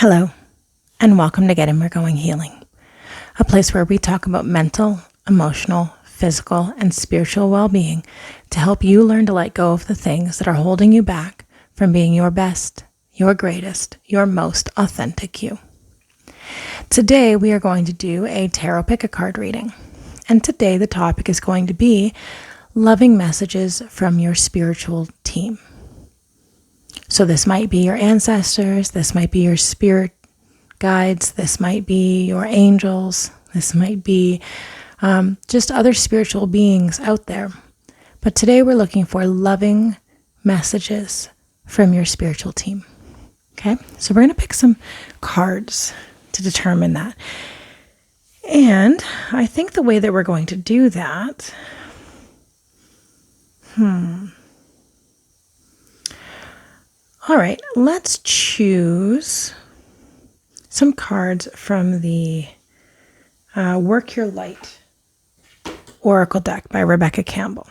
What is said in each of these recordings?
Hello, and welcome to Getting More Going Healing, a place where we talk about mental, emotional, physical, and spiritual well-being to help you learn to let go of the things that are holding you back from being your best, your greatest, your most authentic you. Today, we are going to do a tarot pick-a-card reading, and today the topic is going to be loving messages from your spiritual team. So this might be your ancestors, this might be your spirit guides, this might be your angels, this might be just other spiritual beings out there. But today we're looking for loving messages from your spiritual team. Okay, so we're going to pick some cards to determine that. And I think the way that we're going to do that, all right, let's choose some cards from the Work Your Light Oracle deck by Rebecca Campbell.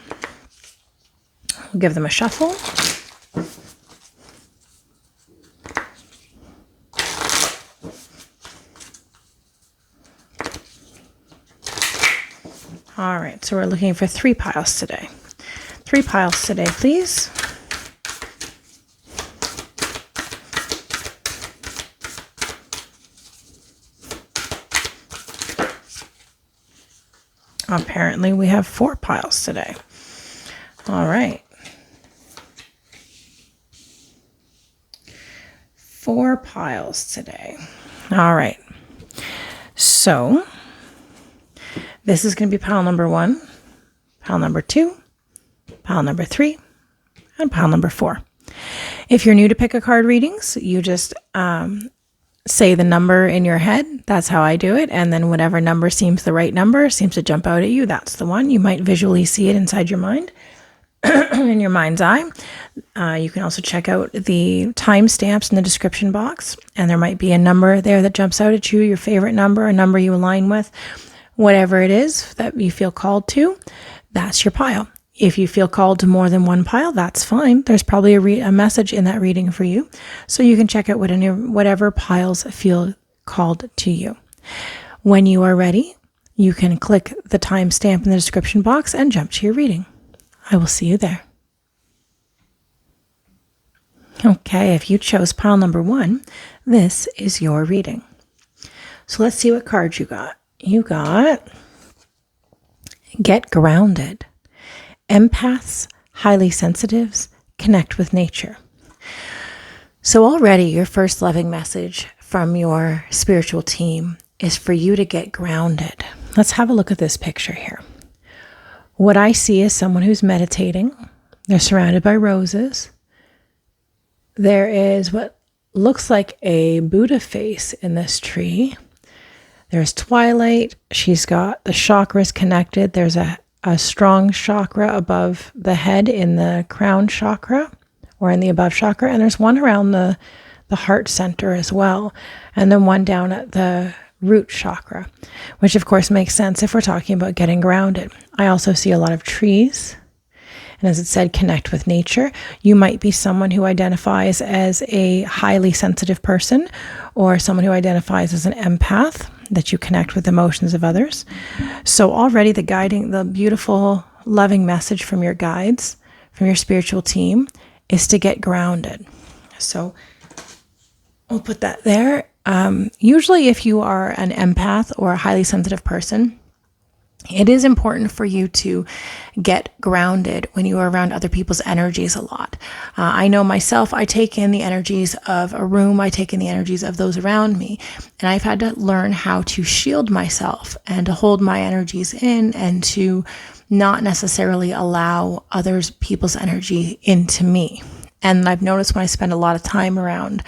We'll give them a shuffle. All right, so we're looking for 3 piles today. 3 piles today, please. Apparently, we have 4 piles today. All right. 4 piles today. All right. So, this is going to be pile number 1, pile number 2, pile number 3, and pile number 4. If you're new to pick-a-card readings, you just say the number in your head. That's how I do it. And then whatever number seems the right number, seems to jump out at you, that's the one. You might visually see it inside your mind, in your mind's eye. You can also check out the timestamps in the description box. And there might be a number there that jumps out at you, your favorite number, a number you align with. Whatever it is that you feel called to, that's your pile. If you feel called to more than one pile, that's fine. There's probably a message in that reading for you. So you can check out whatever piles feel called to you. When you are ready, you can click the timestamp in the description box and jump to your reading. I will see you there. Okay, if you chose pile number 1, this is your reading. So let's see what cards you got. You got Get Grounded. Empaths, highly sensitives, connect with nature. So already your first loving message from your spiritual team is for you to get grounded. Let's have a look at this picture here. What I see is someone who's meditating. They're surrounded by roses. There is what looks like a Buddha face in this tree. There's twilight. She's got the chakras connected. There's a strong chakra above the head in the crown chakra or in the above chakra. And there's one around the heart center as well. And then one down at the root chakra, which of course makes sense if we're talking about getting grounded. I also see a lot of trees. And as it said, connect with nature. You might be someone who identifies as a highly sensitive person or someone who identifies as an empath, that you connect with emotions of others. So already the beautiful, loving message from your guides, from your spiritual team, is to get grounded. So we'll put that there. Usually if you are an empath or a highly sensitive person, it is important for you to get grounded when you are around other people's energies a lot. I know myself, I take in the energies of a room, I take in the energies of those around me, and I've had to learn how to shield myself and to hold my energies in and to not necessarily allow people's energy into me. And I've noticed when I spend a lot of time around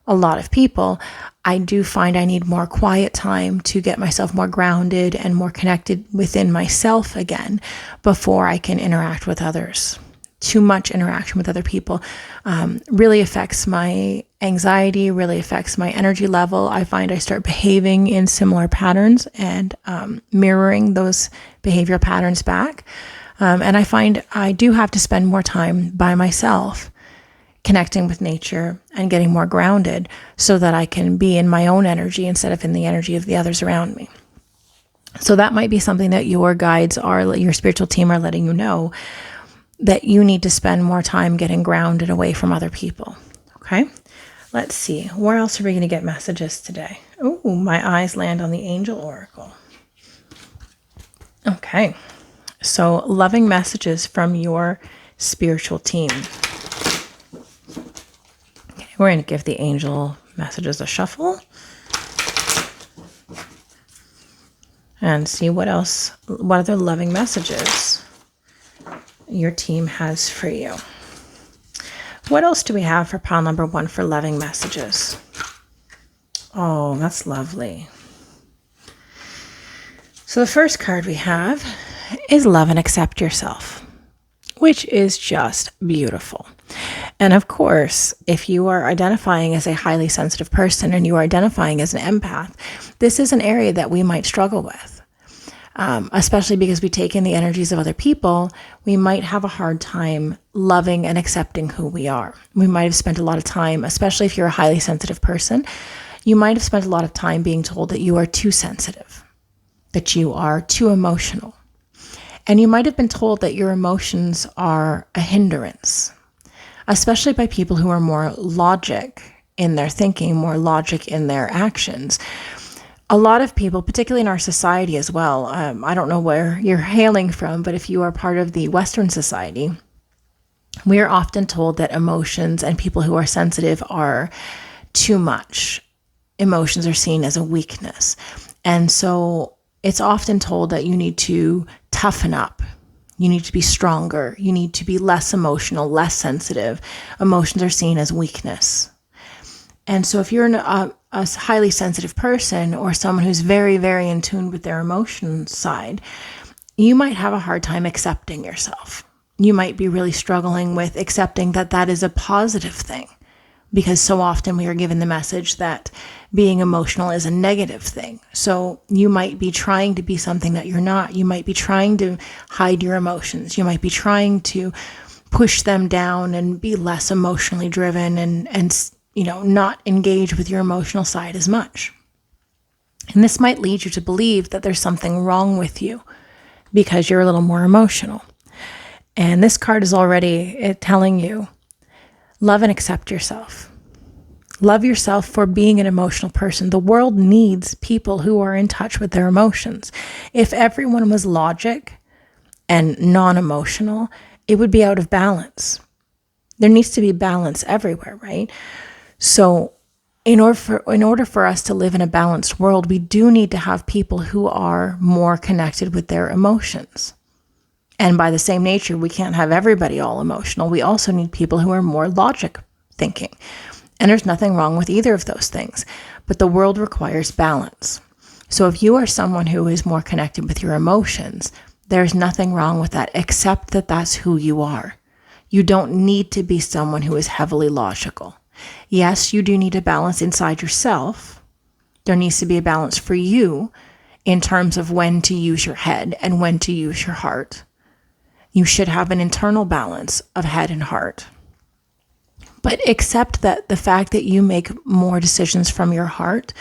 a lot of people, I do find I need more quiet time to get myself more grounded and more connected within myself again before I can interact with others. Too much interaction with other people really affects my anxiety, really affects my energy level. I find I start behaving in similar patterns and mirroring those behavioral patterns back. And I find I do have to spend more time by myself connecting with nature and getting more grounded so that I can be in my own energy instead of in the energy of the others around me. So that might be something that your guides are, your spiritual team are letting you know, that you need to spend more time getting grounded away from other people. Okay? Let's see. Where else are we going to get messages today? Oh, my eyes land on the Angel Oracle. Okay. So loving messages from your spiritual team. Okay, we're going to give the angel messages a shuffle. And see what other loving messages your team has for you. What else do we have for pile number 1 for loving messages? Oh, that's lovely. So the first card we have is Love and Accept Yourself, which is just beautiful. And of course, if you are identifying as a highly sensitive person and you are identifying as an empath, this is an area that we might struggle with, especially because we take in the energies of other people. We might have a hard time loving and accepting who we are. We might have spent a lot of time, especially if you're a highly sensitive person, you might have spent a lot of time being told that you are too sensitive, that you are too emotional. And you might have been told that your emotions are a hindrance, especially by people who are more logic in their thinking, more logic in their actions. A lot of people, particularly in our society as well, I don't know where you're hailing from, but if you are part of the Western society, we are often told that emotions and people who are sensitive are too much. Emotions are seen as a weakness. And so it's often told that you need to toughen up. You need to be stronger. You need to be less emotional, less sensitive. Emotions are seen as weakness. And so if you're a highly sensitive person or someone who's very, very in tune with their emotion side, you might have a hard time accepting yourself. You might be really struggling with accepting that that is a positive thing, because so often we are given the message that being emotional is a negative thing. So you might be trying to be something that you're not. You might be trying to hide your emotions. You might be trying to push them down and be less emotionally driven and not engage with your emotional side as much. And this might lead you to believe that there's something wrong with you because you're a little more emotional. And this card is already telling you, love and accept yourself. Love yourself for being an emotional person. The world needs people who are in touch with their emotions. If everyone was logic and non-emotional, it would be out of balance. There needs to be balance everywhere, right? So in order for us to live in a balanced world, we do need to have people who are more connected with their emotions. And by the same nature, we can't have everybody all emotional. We also need people who are more logic thinking. And there's nothing wrong with either of those things. But the world requires balance. So if you are someone who is more connected with your emotions, there's nothing wrong with that, except that that's who you are. You don't need to be someone who is heavily logical. Yes, you do need a balance inside yourself. There needs to be a balance for you in terms of when to use your head and when to use your heart. You should have an internal balance of head and heart. But accept that the fact that you make more decisions from your heart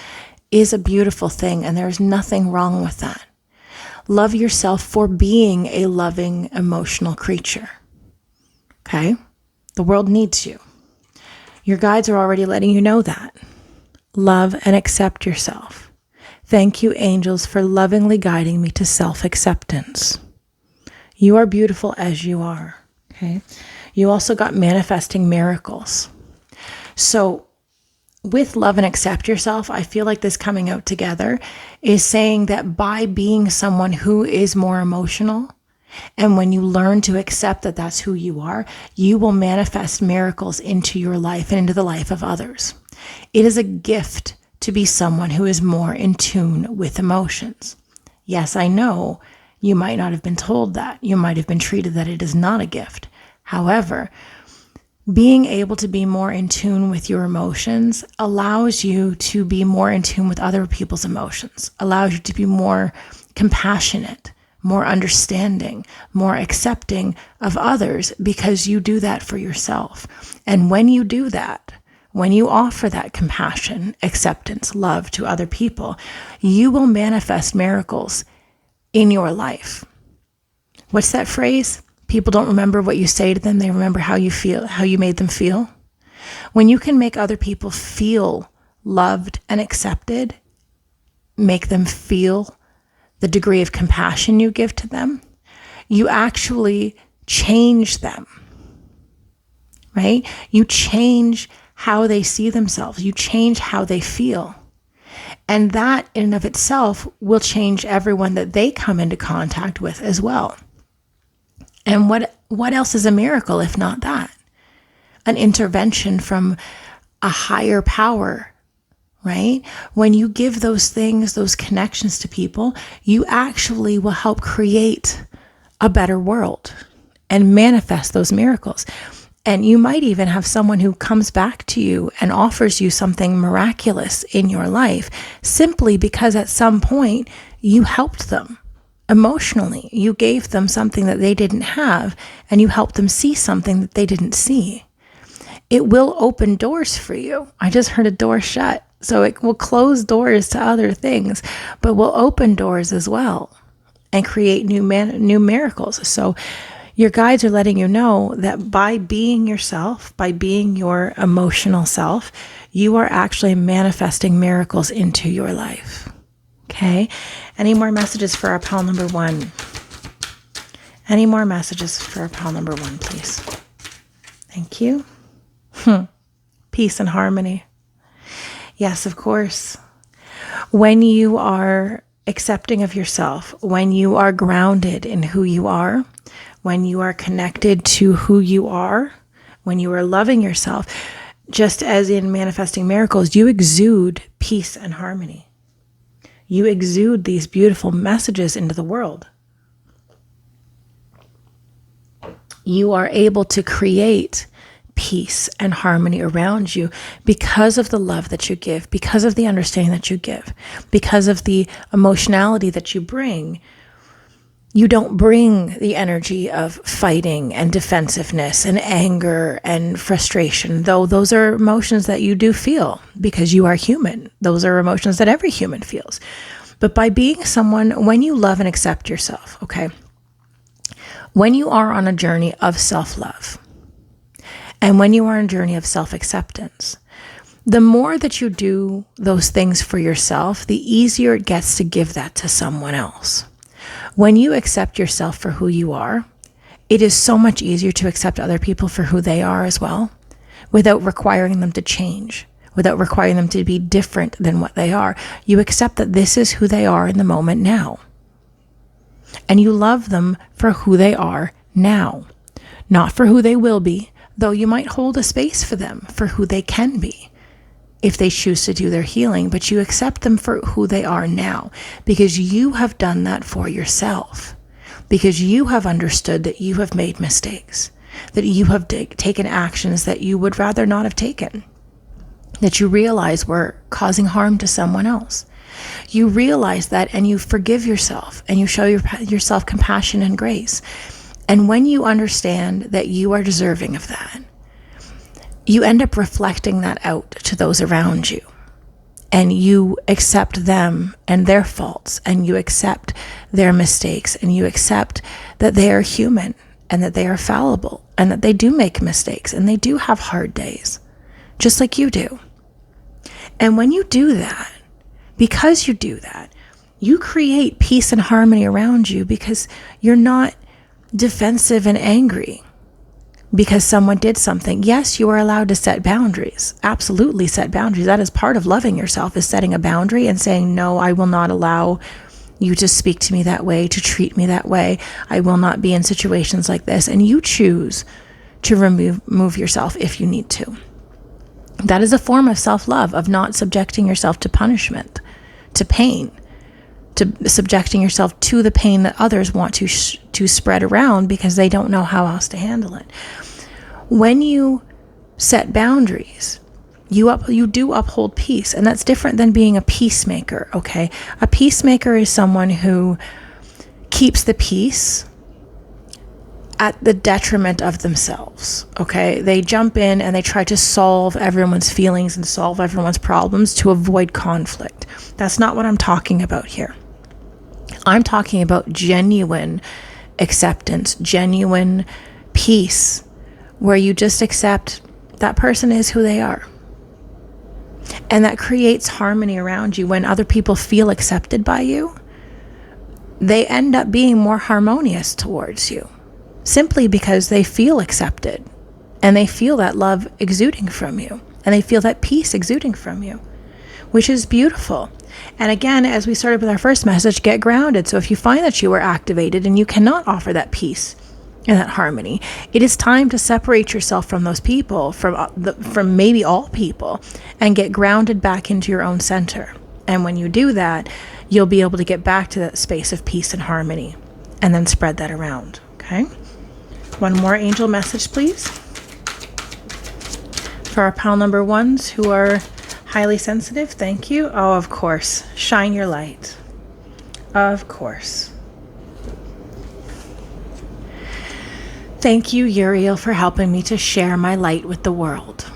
is a beautiful thing, and there's nothing wrong with that. Love yourself for being a loving, emotional creature. Okay? The world needs you. Your guides are already letting you know that. Love and accept yourself. Thank you, angels, for lovingly guiding me to self-acceptance. You are beautiful as you are. Okay? You also got manifesting miracles. So with love and accept yourself, I feel like this coming out together is saying that by being someone who is more emotional, and when you learn to accept that that's who you are, you will manifest miracles into your life and into the life of others. It is a gift to be someone who is more in tune with emotions. Yes, I know you might not have been told that. You might have been treated that it is not a gift. However, being able to be more in tune with your emotions allows you to be more in tune with other people's emotions, allows you to be more compassionate more understanding, more accepting of others, because you do that for yourself. And when you do that, when you offer that compassion, acceptance, love to other people, you will manifest miracles in your life. What's that phrase? People don't remember what you say to them. They remember how you feel, how you made them feel. When you can make other people feel loved and accepted, make them feel the degree of compassion you give to them, you actually change them, right? You change how they see themselves. You change how they feel. And that in and of itself will change everyone that they come into contact with as well. And what else is a miracle if not that? An intervention from a higher power, right? When you give those things, those connections to people, you actually will help create a better world and manifest those miracles. And you might even have someone who comes back to you and offers you something miraculous in your life simply because at some point you helped them emotionally. You gave them something that they didn't have, and you helped them see something that they didn't see. It will open doors for you. I just heard a door shut. So it will close doors to other things, but will open doors as well and create new miracles. So your guides are letting you know that by being yourself, by being your emotional self, you are actually manifesting miracles into your life. Okay? Any more messages for our pile number 1? Any more messages for our pile number 1, please? Thank you. Peace and harmony. Yes, of course. When you are accepting of yourself, when you are grounded in who you are, when you are connected to who you are, when you are loving yourself, just as in manifesting miracles, you exude peace and harmony. You exude these beautiful messages into the world. You are able to create peace and harmony around you because of the love that you give, because of the understanding that you give, because of the emotionality that you bring. You don't bring the energy of fighting and defensiveness and anger and frustration, though those are emotions that you do feel because you are human. Those are emotions that every human feels. But by being someone, when you love and accept yourself, okay, when you are on a journey of self-love, and when you are on a journey of self-acceptance, the more that you do those things for yourself, the easier it gets to give that to someone else. When you accept yourself for who you are, it is so much easier to accept other people for who they are as well, without requiring them to change, without requiring them to be different than what they are. You accept that this is who they are in the moment now. And you love them for who they are now, not for who they will be, though you might hold a space for them for who they can be if they choose to do their healing, but you accept them for who they are now because you have done that for yourself, because you have understood that you have made mistakes, that you have taken actions that you would rather not have taken, that you realize were causing harm to someone else. You realize that and you forgive yourself and you show yourself compassion and grace. And when you understand that you are deserving of that, you end up reflecting that out to those around you. And you accept them and their faults, and you accept their mistakes, and you accept that they are human and that they are fallible and that they do make mistakes and they do have hard days, just like you do. And when you do that, because you do that, you create peace and harmony around you because you're not defensive and angry because someone did something. Yes, you are allowed to set boundaries. Absolutely set boundaries. That is part of loving yourself, is setting a boundary and saying, no, I will not allow you to speak to me that way, to treat me that way. I will not be in situations like this. And you choose to remove yourself if you need to. That is a form of self-love, of not subjecting yourself to punishment, to pain, to subjecting yourself to the pain that others want to spread around because they don't know how else to handle it. When you set boundaries, you do uphold peace, and that's different than being a peacemaker, okay? A peacemaker is someone who keeps the peace at the detriment of themselves, okay? They jump in and they try to solve everyone's feelings and solve everyone's problems to avoid conflict. That's not what I'm talking about here. I'm talking about genuine acceptance, genuine peace, where you just accept that person is who they are. And that creates harmony around you. When other people feel accepted by you, they end up being more harmonious towards you, simply because they feel accepted and they feel that love exuding from you and they feel that peace exuding from you, which is beautiful. And again, as we started with our first message, get grounded. So if you find that you are activated and you cannot offer that peace and that harmony, it is time to separate yourself from those people, from maybe all people, and get grounded back into your own center. And when you do that, you'll be able to get back to that space of peace and harmony and then spread that around. Okay? One more angel message, please. For our pile number ones who are highly sensitive, thank you. Oh, of course. Shine your light. Of course. Thank you, Uriel, for helping me to share my light with the world.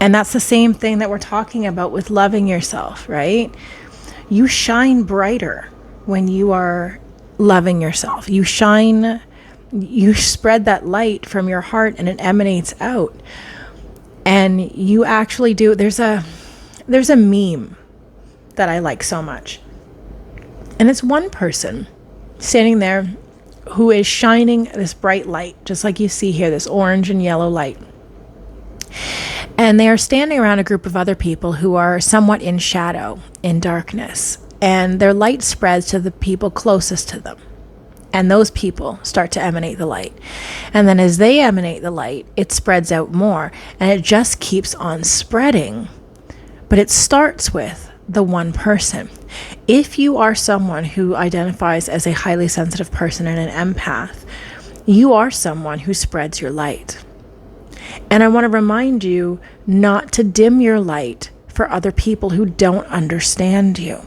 And that's the same thing that we're talking about with loving yourself, right? You shine brighter when you are loving yourself. You shine, you spread that light from your heart and it emanates out. And you actually do, there's a meme that I like so much. And it's one person standing there who is shining this bright light, just like you see here, this orange and yellow light. And they are standing around a group of other people who are somewhat in shadow, in darkness. And their light spreads to the people closest to them. And those people start to emanate the light. And then as they emanate the light, it spreads out more. And it just keeps on spreading. But it starts with the one person. If you are someone who identifies as a highly sensitive person and an empath, you are someone who spreads your light. And I want to remind you not to dim your light for other people who don't understand you.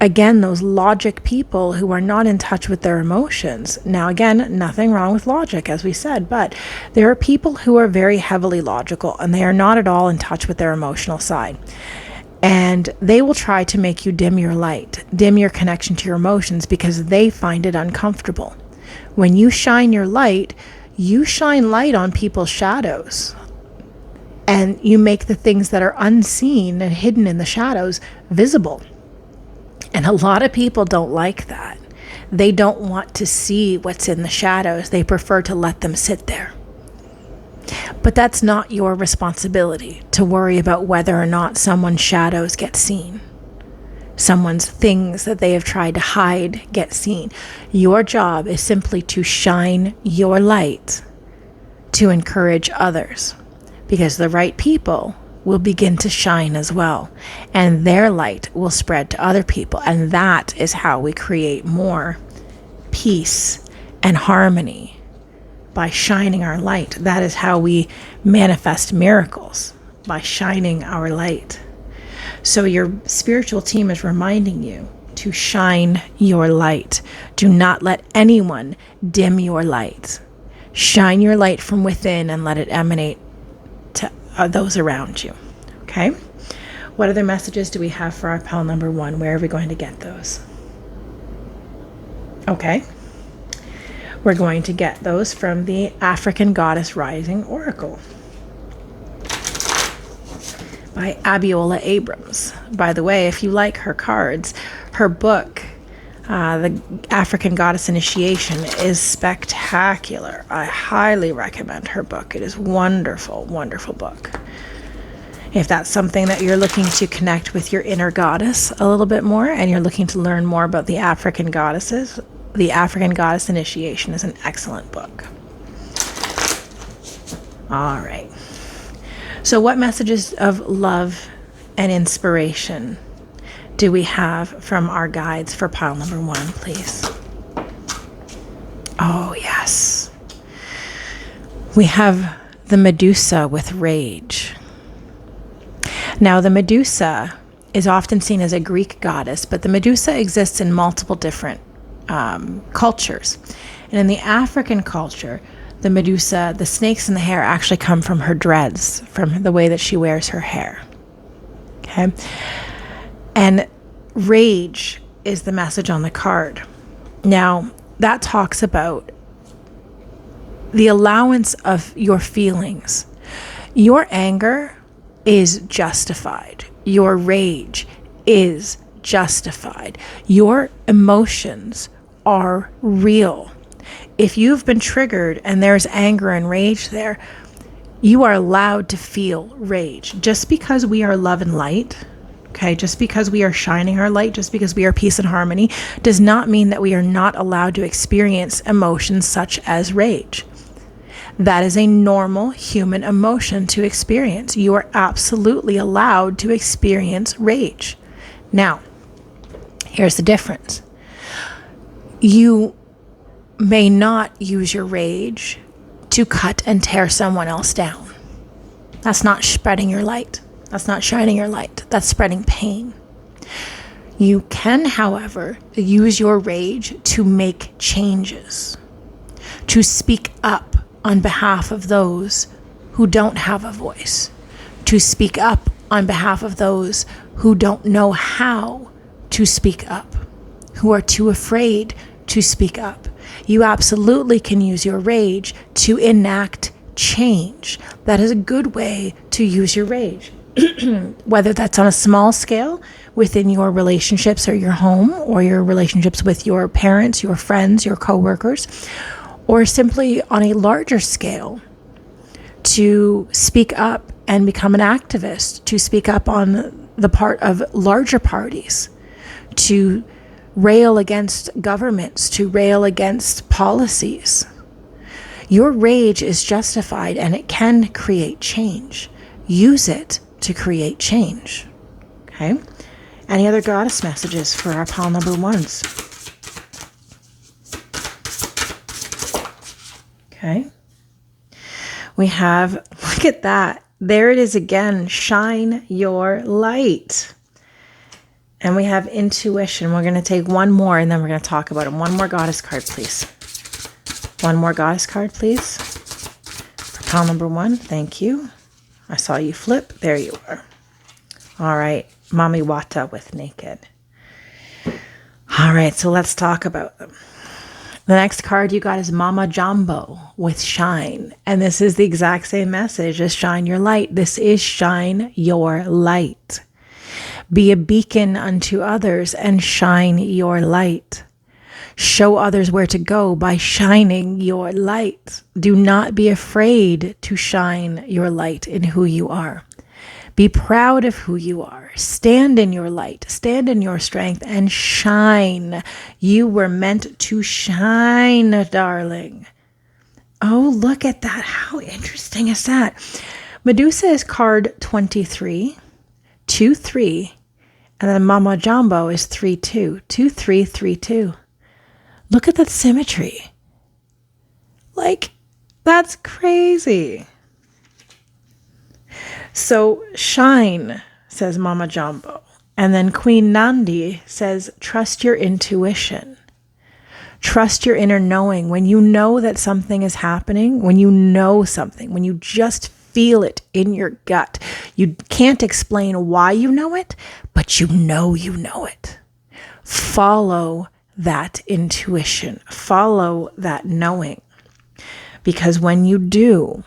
Again, those logic people who are not in touch with their emotions. Now, again, nothing wrong with logic, as we said, but there are people who are very heavily logical and they are not at all in touch with their emotional side. And they will try to make you dim your light, dim your connection to your emotions because they find it uncomfortable. When you shine your light, you shine light on people's shadows. And you make the things that are unseen and hidden in the shadows visible. And a lot of people don't like that. They don't want to see what's in the shadows. They prefer to let them sit there. But that's not your responsibility to worry about whether or not someone's shadows get seen. Someone's things that they have tried to hide get seen. Your job is simply to shine your light to encourage others, because the right people will begin to shine as well, and their light will spread to other people. And that is how we create more peace and harmony, by shining our light. That is how we manifest miracles, by shining our light. So your spiritual team is reminding you to shine your light. Do not let anyone dim your light. Shine your light from within and let it emanate to those around you. Okay? What other messages do we have for our pile number one? Where are we going to get those? Okay. We're going to get those from the African Goddess Rising Oracle by Abiola Abrams. By the way, if you like her cards, her book, The African Goddess Initiation, is spectacular. I highly recommend her book. It is wonderful, wonderful book. If that's something that you're looking to connect with your inner goddess a little bit more, and you're looking to learn more about the African goddesses, The African Goddess Initiation is an excellent book. All right. So what messages of love and inspiration do we have from our guides for pile number one, please? Oh, yes. We have the Medusa with rage. Now, the Medusa is often seen as a Greek goddess, but the Medusa exists in multiple different cultures. And in the African culture, the Medusa, the snakes in the hair actually come from her dreads, from the way that she wears her hair. Okay? And rage is the message on the card. Now, that talks about the allowance of your feelings. Your anger is justified. Your rage is justified. Your emotions are real. If you've been triggered and there's anger and rage there, you are allowed to feel rage. Just because we are love and light, okay, just because we are shining our light, just because we are peace and harmony, does not mean that we are not allowed to experience emotions such as rage. That is a normal human emotion to experience. You are absolutely allowed to experience rage. Now, here's the difference. You may not use your rage to cut and tear someone else down. That's not spreading your light. That's not shining your light. That's spreading pain. You can, however, use your rage to make changes, to speak up on behalf of those who don't have a voice, to speak up on behalf of those who don't know how to speak up, who are too afraid to speak up. You absolutely can use your rage to enact change. That is a good way to use your rage. Whether that's on a small scale within your relationships or your home, or your relationships with your parents, your friends, your coworkers, or simply on a larger scale to speak up and become an activist, to speak up on the part of larger parties, to rail against governments, to rail against policies. Your rage is justified and it can create change. Use it to create change. Okay? Any other goddess messages for our pile number ones? Okay. We have, look at that. There it is again. Shine your light. And we have intuition. We're going to take one more and then we're going to talk about it. One more goddess card, please. One more goddess card, please. For pile number one. Thank you. I saw you flip. There you are. All right. Mami Wata with naked. All right. So let's talk about them. The next card you got is Mama Jumbo with shine. And this is the exact same message as shine your light. This is shine your light. Be a beacon unto others and shine your light. Show others where to go by shining your light. Do not be afraid to shine your light in who you are. Be proud of who you are. Stand in your light. Stand in your strength and shine. You were meant to shine, darling. Oh, look at that. How interesting is that? Medusa is card 23, 2-3, and then Mama Jumbo is 3-2, 2-3, 3-2. Look at that symmetry. Like, that's crazy. So shine, says Mama Jumbo. And then Queen Nandi says, trust your intuition. Trust your inner knowing. When you know that something is happening, when you know something, when you just feel it in your gut, you can't explain why you know it, but you know it. Follow that intuition. Follow that knowing. Because when you do,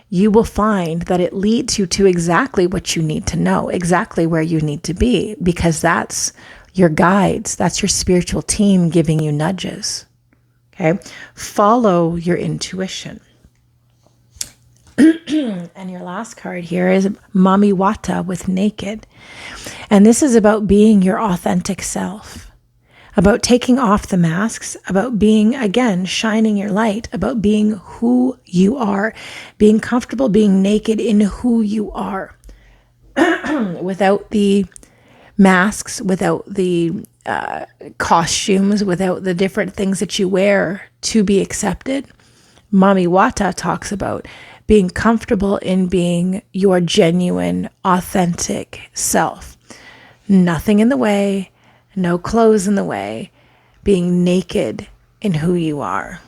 you will find that it leads you to exactly what you need to know, exactly where you need to be, because that's your guides. That's your spiritual team giving you nudges. Okay? Follow your intuition. And your last card here is Mami Wata with naked. And this is about being your authentic self, about taking off the masks, about being, again, shining your light, about being who you are, being comfortable being naked in who you are, without the masks, without the costumes, without the different things that you wear to be accepted. Mami Wata talks about being comfortable in being your genuine, authentic self. Nothing in the way, no clothes in the way, being naked in who you are.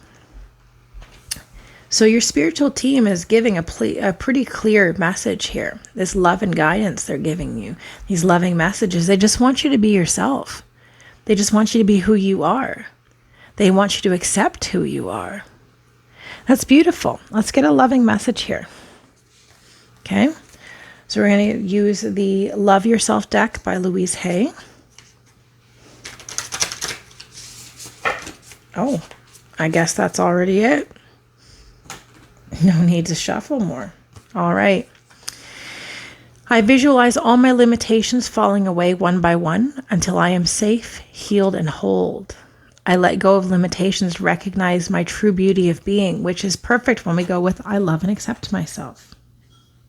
So your spiritual team is giving a pretty clear message here. This love and guidance they're giving you, these loving messages, they just want you to be yourself. They just want you to be who you are. They want you to accept who you are. That's beautiful. Let's get a loving message here. Okay. So we're going to use the Love Yourself deck by Louise Hay. Oh, I guess that's already it. No need to shuffle more. All right. I visualize all my limitations falling away one by one until I am safe, healed, and whole. I let go of limitations to recognize my true beauty of being, which is perfect when we go with I love and accept myself.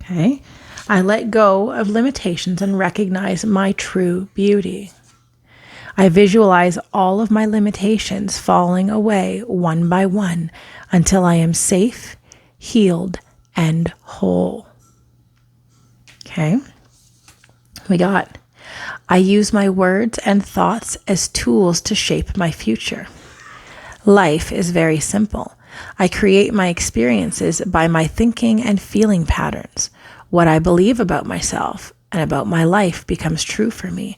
Okay. I let go of limitations and recognize my true beauty. I visualize all of my limitations falling away one by one until I am safe, healed, and whole. Okay. We got, I use my words and thoughts as tools to shape my future. Life is very simple. I create my experiences by my thinking and feeling patterns. What I believe about myself and about my life becomes true for me,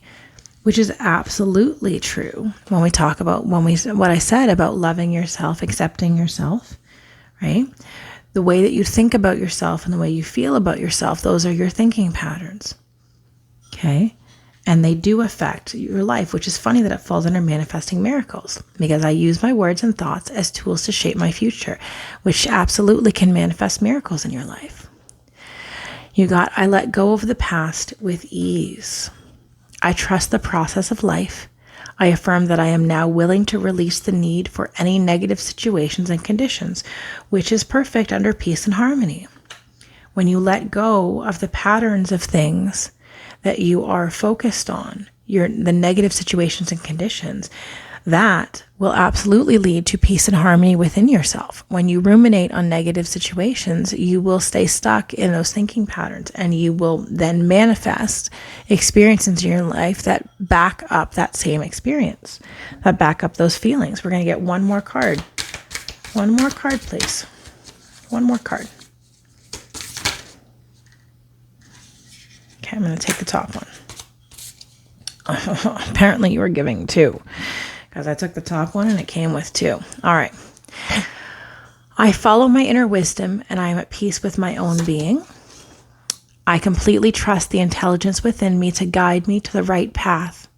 which is absolutely true when we talk about what I said about loving yourself, accepting yourself, right? The way that you think about yourself and the way you feel about yourself, those are your thinking patterns. Okay? And they do affect your life, which is funny that it falls under manifesting miracles, because I use my words and thoughts as tools to shape my future, which absolutely can manifest miracles in your life. You got, I let go of the past with ease. I trust the process of life. I affirm that I am now willing to release the need for any negative situations and conditions, which is perfect under peace and harmony. When you let go of the patterns of things that you are focused on, the negative situations and conditions, that will absolutely lead to peace and harmony within yourself. When you ruminate on negative situations, you will stay stuck in those thinking patterns, and you will then manifest experiences in your life that back up that same experience, that back up those feelings. We're going to get one more card. One more card, please. One more card. Okay, I'm going to take the top one. Apparently you were giving two, because I took the top one and it came with two. All right. I follow my inner wisdom and I am at peace with my own being. I completely trust the intelligence within me to guide me to the right path.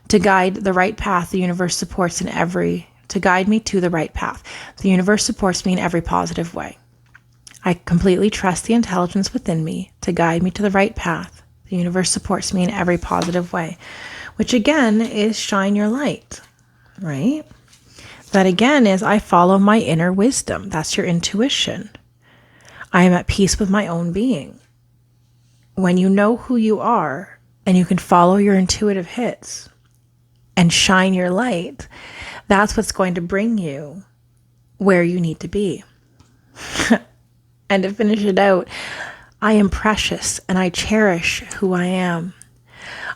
To guide the right path, the universe supports to guide me to the right path. The universe supports me in every positive way. I completely trust the intelligence within me to guide me to the right path. The universe supports me in every positive way, which again is shine your light, right? That again is I follow my inner wisdom. That's your intuition. I am at peace with my own being. When you know who you are and you can follow your intuitive hits and shine your light, that's what's going to bring you where you need to be. And to finish it out, I am precious and I cherish who I am.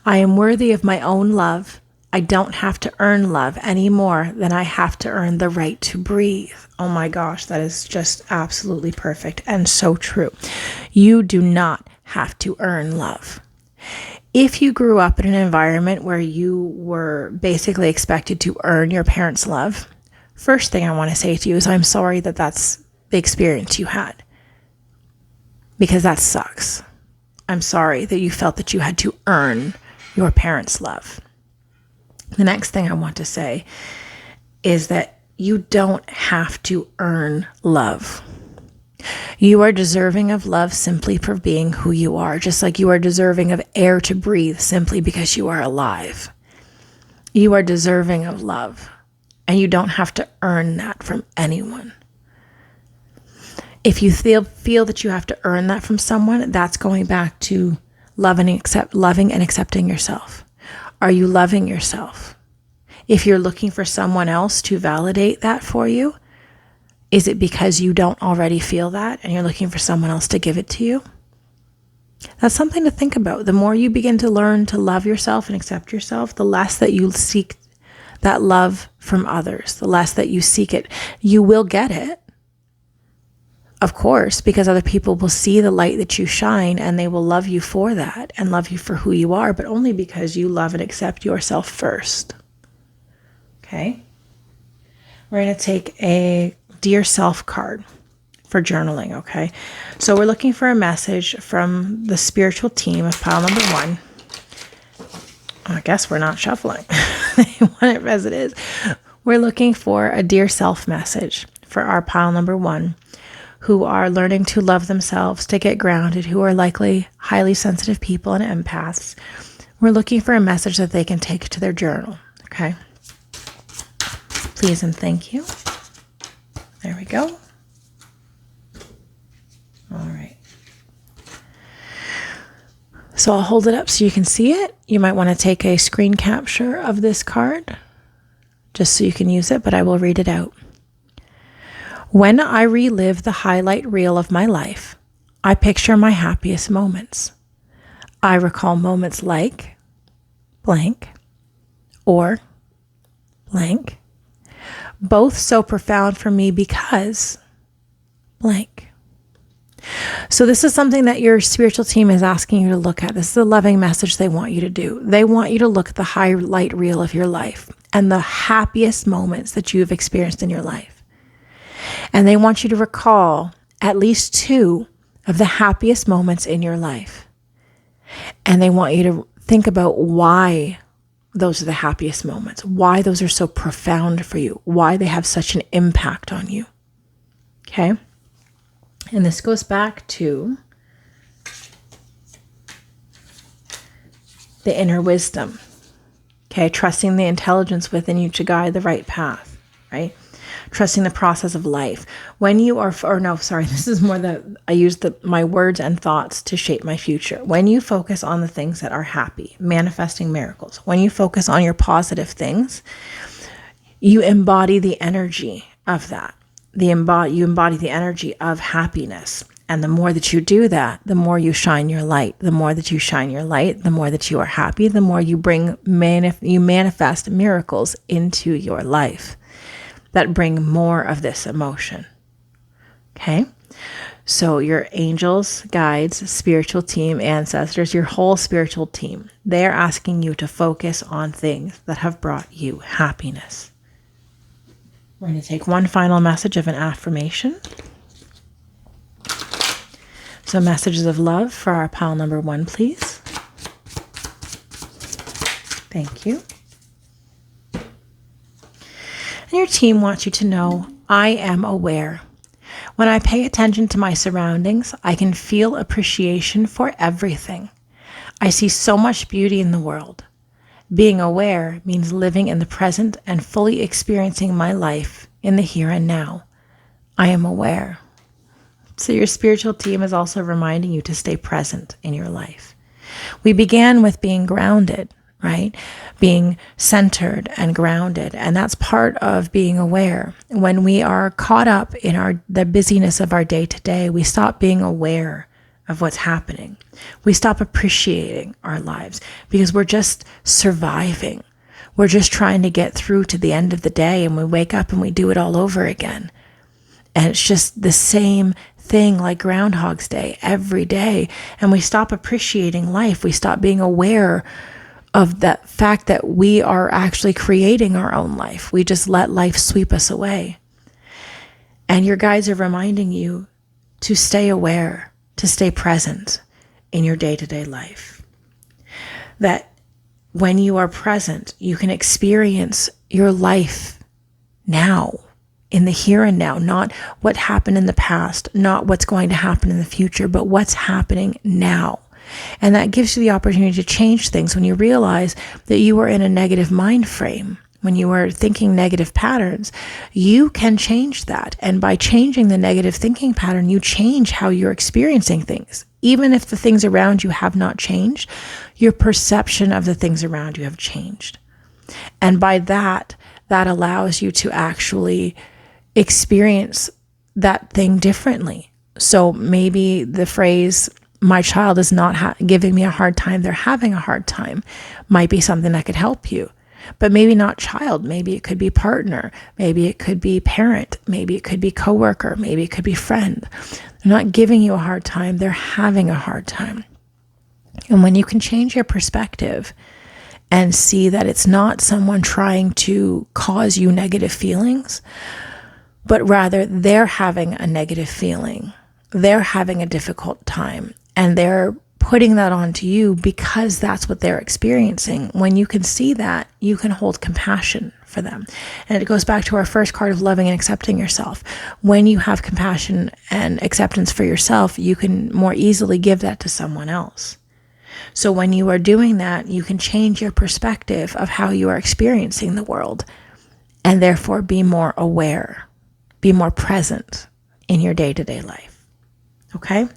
I am worthy of my own love. I don't have to earn love any more than I have to earn the right to breathe. Oh my gosh, that is just absolutely perfect and so true. You do not have to earn love. If you grew up in an environment where you were basically expected to earn your parents' love, first thing I want to say to you is I'm sorry that that's the experience you had. Because that sucks. I'm sorry that you felt that you had to earn your parents' love. The next thing I want to say is that you don't have to earn love. You are deserving of love simply for being who you are, just like you are deserving of air to breathe simply because you are alive. You are deserving of love, and you don't have to earn that from anyone. If you feel that you have to earn that from someone, that's going back to loving and accepting yourself. Are you loving yourself? If you're looking for someone else to validate that for you, is it because you don't already feel that and you're looking for someone else to give it to you? That's something to think about. The more you begin to learn to love yourself and accept yourself, the less that you seek that love from others, the less that you seek it. You will get it, of course, because other people will see the light that you shine and they will love you for that and love you for who you are, but only because you love and accept yourself first. Okay? We're going to take a Dear Self card for journaling, okay? So we're looking for a message from the spiritual team of pile number 1. I guess we're not shuffling. They want it as it is. We're looking for a Dear Self message for our pile number 1, who are learning to love themselves, to get grounded, who are likely highly sensitive people and empaths. We're looking for a message that they can take to their journal, okay? Please and thank you. There we go. All right. So I'll hold it up so you can see it. You might want to take a screen capture of this card just so you can use it, but I will read it out. When I relive the highlight reel of my life, I picture my happiest moments. I recall moments like blank or blank, both so profound for me because blank. So this is something that your spiritual team is asking you to look at. This is a loving message they want you to do. They want you to look at the highlight reel of your life and the happiest moments that you've experienced in your life. And they want you to recall at least 2 of the happiest moments in your life. And they want you to think about why those are the happiest moments, why those are so profound for you, why they have such an impact on you. Okay? And this goes back to the inner wisdom. Okay? Trusting the intelligence within you to guide the right path, right? Trusting the process of life. When you are, this is more that I use my words and thoughts to shape my future. When you focus on the things that are happy, manifesting miracles, when you focus on your positive things, you embody the energy of that. You embody the energy of happiness. And the more that you do that, the more you shine your light. The more that you shine your light, the more that you are happy, the more you manifest miracles into your life that bring more of this emotion. Okay? So your angels, guides, spiritual team, ancestors, your whole spiritual team, they're asking you to focus on things that have brought you happiness. We're going to take one final message of an affirmation. So messages of love for our pile number 1, please. Thank you. And your team wants you to know, I am aware. When I pay attention to my surroundings, I can feel appreciation for everything. I see so much beauty in the world. Being aware means living in the present and fully experiencing my life in the here and now. I am aware. So your spiritual team is also reminding you to stay present in your life. We began with being grounded, right? Being centered and grounded. And that's part of being aware. When we are caught up in the busyness of our day to day, we stop being aware of what's happening. We stop appreciating our lives because we're just surviving. We're just trying to get through to the end of the day, and we wake up and we do it all over again. And it's just the same thing like Groundhog's Day every day. And we stop appreciating life. We stop being aware of the fact that we are actually creating our own life. We just let life sweep us away. And your guides are reminding you to stay aware, to stay present in your day-to-day life. That when you are present, you can experience your life now, in the here and now, not what happened in the past, not what's going to happen in the future, but what's happening now. And that gives you the opportunity to change things when you realize that you are in a negative mind frame. When you are thinking negative patterns, you can change that. And by changing the negative thinking pattern, you change how you're experiencing things. Even if the things around you have not changed, your perception of the things around you have changed. And by that allows you to actually experience that thing differently. So maybe the phrase, my child is not giving me a hard time, they're having a hard time, might be something that could help you. but maybe not child. Maybe it could be partner. Maybe it could be parent. Maybe it could be coworker. Maybe it could be friend. They're not giving you a hard time. They're having a hard time. And when you can change your perspective and see that it's not someone trying to cause you negative feelings, but rather they're having a negative feeling. They're having a difficult time, and they're putting that onto you because that's what they're experiencing. When you can see that, you can hold compassion for them. And it goes back to our first card of loving and accepting yourself. When you have compassion and acceptance for yourself, you can more easily give that to someone else. So when you are doing that, you can change your perspective of how you are experiencing the world, and therefore be more aware, be more present in your day-to-day life. Okay?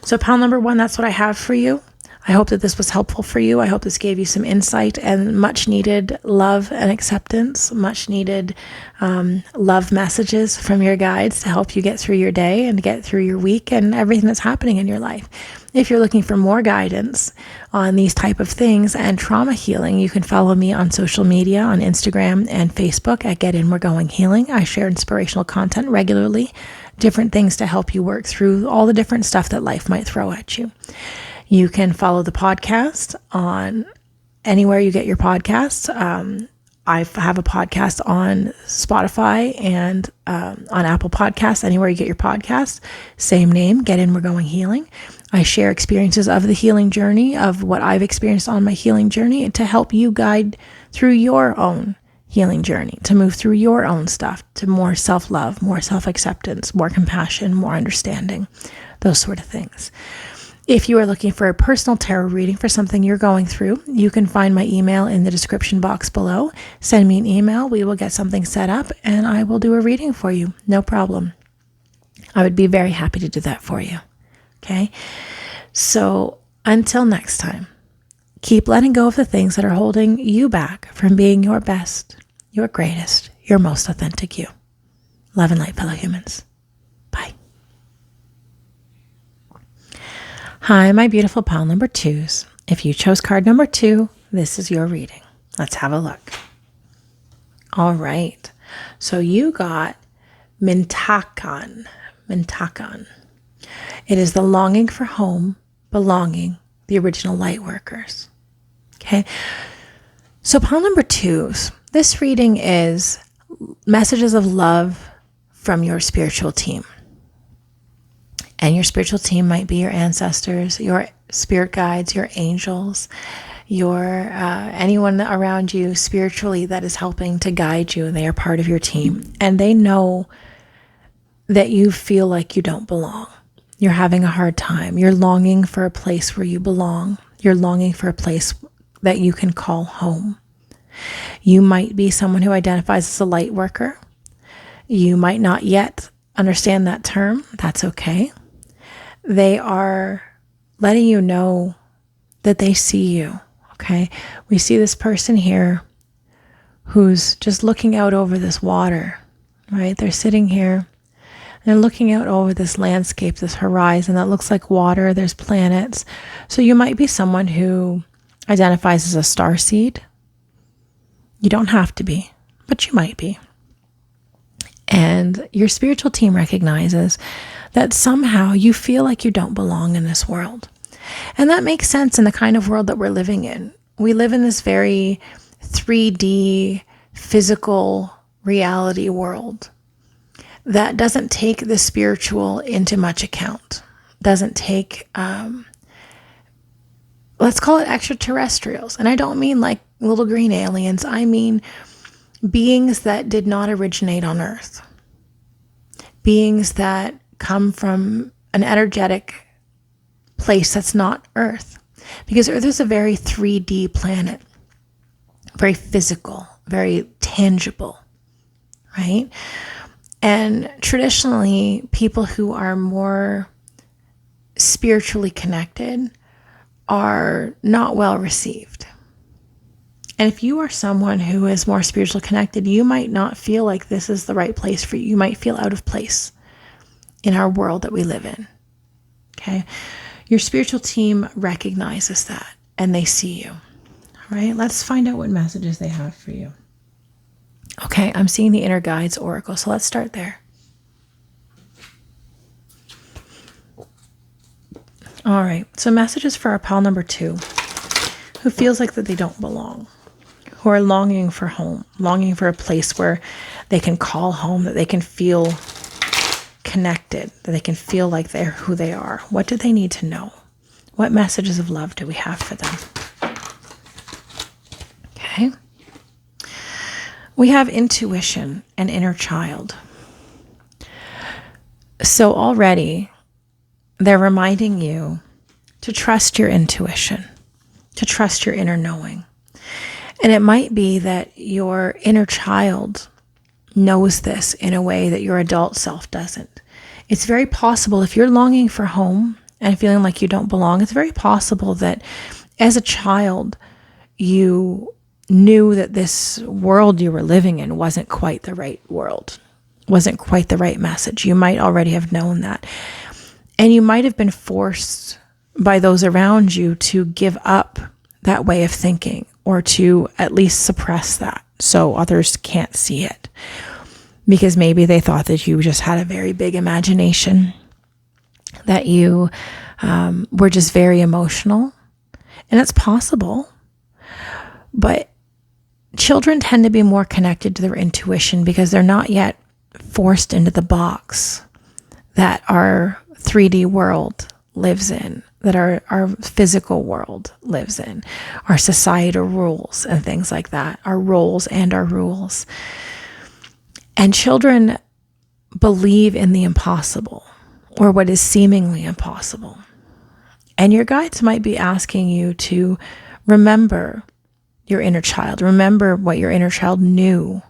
So pile number 1, that's what I have for you. I hope that this was helpful for you. I hope this gave you some insight and much needed love and acceptance, much needed love messages from your guides to help you get through your day and get through your week and everything that's happening in your life. If you're looking for more guidance on these type of things and trauma healing, you can follow me on social media, on Instagram and Facebook at Get In We're Going Healing. I share inspirational content regularly, different things to help you work through all the different stuff that life might throw at you. You can follow the podcast on anywhere you get your podcasts. I have a podcast on Spotify and on Apple Podcasts, anywhere you get your podcasts. Same name, Get In We're Going Healing. I share experiences of the healing journey, of what I've experienced on my healing journey, to help you guide through your own healing journey, to move through your own stuff, to more self-love, more self-acceptance, more compassion, more understanding, those sort of things. If you are looking for a personal tarot reading for something you're going through, you can find my email in the description box below. Send me an email. We will get something set up and I will do a reading for you. No problem. I would be very happy to do that for you. Okay? So until next time, keep letting go of the things that are holding you back from being your best, your greatest, your most authentic you. Love and light, fellow humans. Bye. Hi, my beautiful pile number 2s. If you chose card number 2, this is your reading. Let's have a look. All right. So you got Mintakan. Mintakan. It is the longing for home, belonging, the original light workers. Okay. So pile number 2s. This reading is messages of love from your spiritual team. And your spiritual team might be your ancestors, your spirit guides, your angels, your anyone around you spiritually that is helping to guide you. They are part of your team. And they know that you feel like you don't belong. You're having a hard time. You're longing for a place where you belong. You're longing for a place that you can call home. You might be someone who identifies as a light worker. You might not yet understand that term. That's okay. They are letting you know that they see you, okay? We see this person here who's just looking out over this water, right? They're sitting here and looking out over this landscape, this horizon that looks like water. There's planets. So you might be someone who identifies as a starseed. You don't have to be, but you might be. And your spiritual team recognizes that somehow you feel like you don't belong in this world. And that makes sense in the kind of world that we're living in. We live in this very 3D physical reality world that doesn't take the spiritual into much account. Doesn't take, let's call it extraterrestrials. And I don't mean like little green aliens. I mean beings that did not originate on Earth. Beings that come from an energetic place that's not Earth. Because Earth is a very 3D planet. Very physical, very tangible, right? And traditionally, people who are more spiritually connected are not well received. And if you are someone who is more spiritually connected, you might not feel like this is the right place for you. You might feel out of place in our world that we live in. Okay? Your spiritual team recognizes that and they see you. All right, let's find out what messages they have for you. Okay, I'm seeing the Inner Guides Oracle, so let's start there. All right, so messages for our pal number 2, who feels like that they don't belong, who are longing for home, longing for a place where they can call home, that they can feel connected, that they can feel like they're who they are. What do they need to know? What messages of love do we have for them? Okay. We have intuition and inner child. So already they're reminding you to trust your intuition, to trust your inner knowing. And it might be that your inner child knows this in a way that your adult self doesn't. It's very possible if you're longing for home and feeling like you don't belong, it's very possible that as a child, you knew that this world you were living in wasn't quite the right world, wasn't quite the right message. You might already have known that. And you might have been forced by those around you to give up that way of thinking, or to at least suppress that so others can't see it. Because maybe they thought that you just had a very big imagination, that you were just very emotional. And it's possible. But children tend to be more connected to their intuition because they're not yet forced into the box that our 3D world lives in, that our physical world lives in, our societal rules and things like that, our roles and our rules. And children believe in the impossible, or what is seemingly impossible. And your guides might be asking you to remember your inner child. Remember what your inner child knew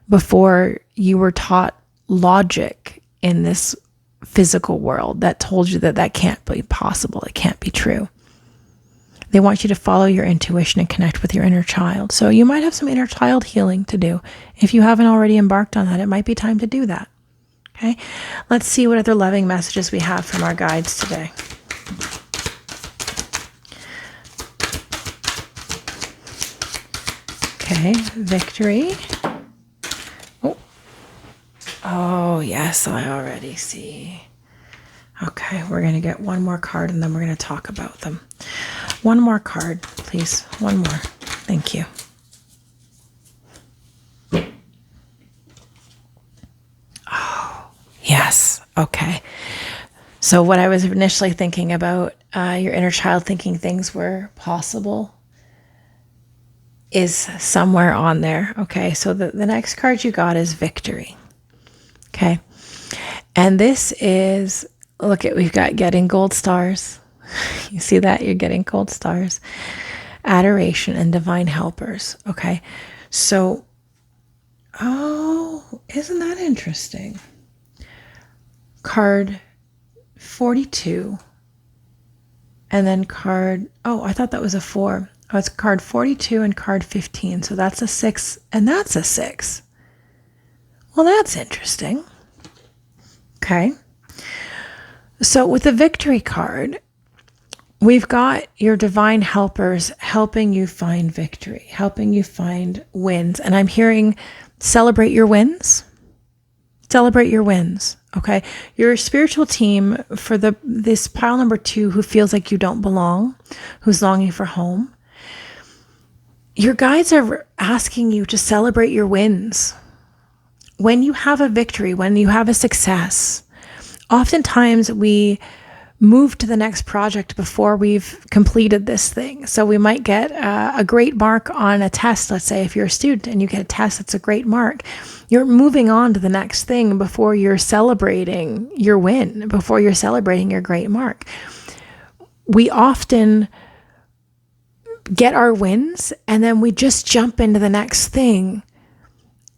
before you were taught logic in this physical world that told you that that can't be possible. It can't be true. They want you to follow your intuition and connect with your inner child. So you might have some inner child healing to do. If you haven't already embarked on that, it might be time to do that. Okay. Let's see what other loving messages we have from our guides today. Okay, victory. Oh, yes, I already see. Okay, we're going to get one more card and then we're going to talk about them. One more card, please. One more. Thank you. Oh, yes. Okay. So what I was initially thinking about, your inner child thinking things were possible, is somewhere on there. Okay, so the next card you got is victory. Okay, and this is, look at, we've got getting gold stars. You see that? You're getting gold stars. Adoration and divine helpers. Okay, so, oh, isn't that interesting? Card 42. And then card, oh, I thought that was a 4. Oh, it's card 42 and card 15. So that's a 6 and that's a 6. Well, that's interesting. Okay. So with the victory card, we've got your divine helpers helping you find victory, helping you find wins. And I'm hearing celebrate your wins. Celebrate your wins. Okay. Your spiritual team for this pile number 2 who feels like you don't belong, who's longing for home. Your guides are asking you to celebrate your wins. When you have a victory, when you have a success, oftentimes we move to the next project before we've completed this thing. So we might get a great mark on a test. Let's say if you're a student and you get a test, that's a great mark. You're moving on to the next thing before you're celebrating your win, before you're celebrating your great mark. We often get our wins and then we just jump into the next thing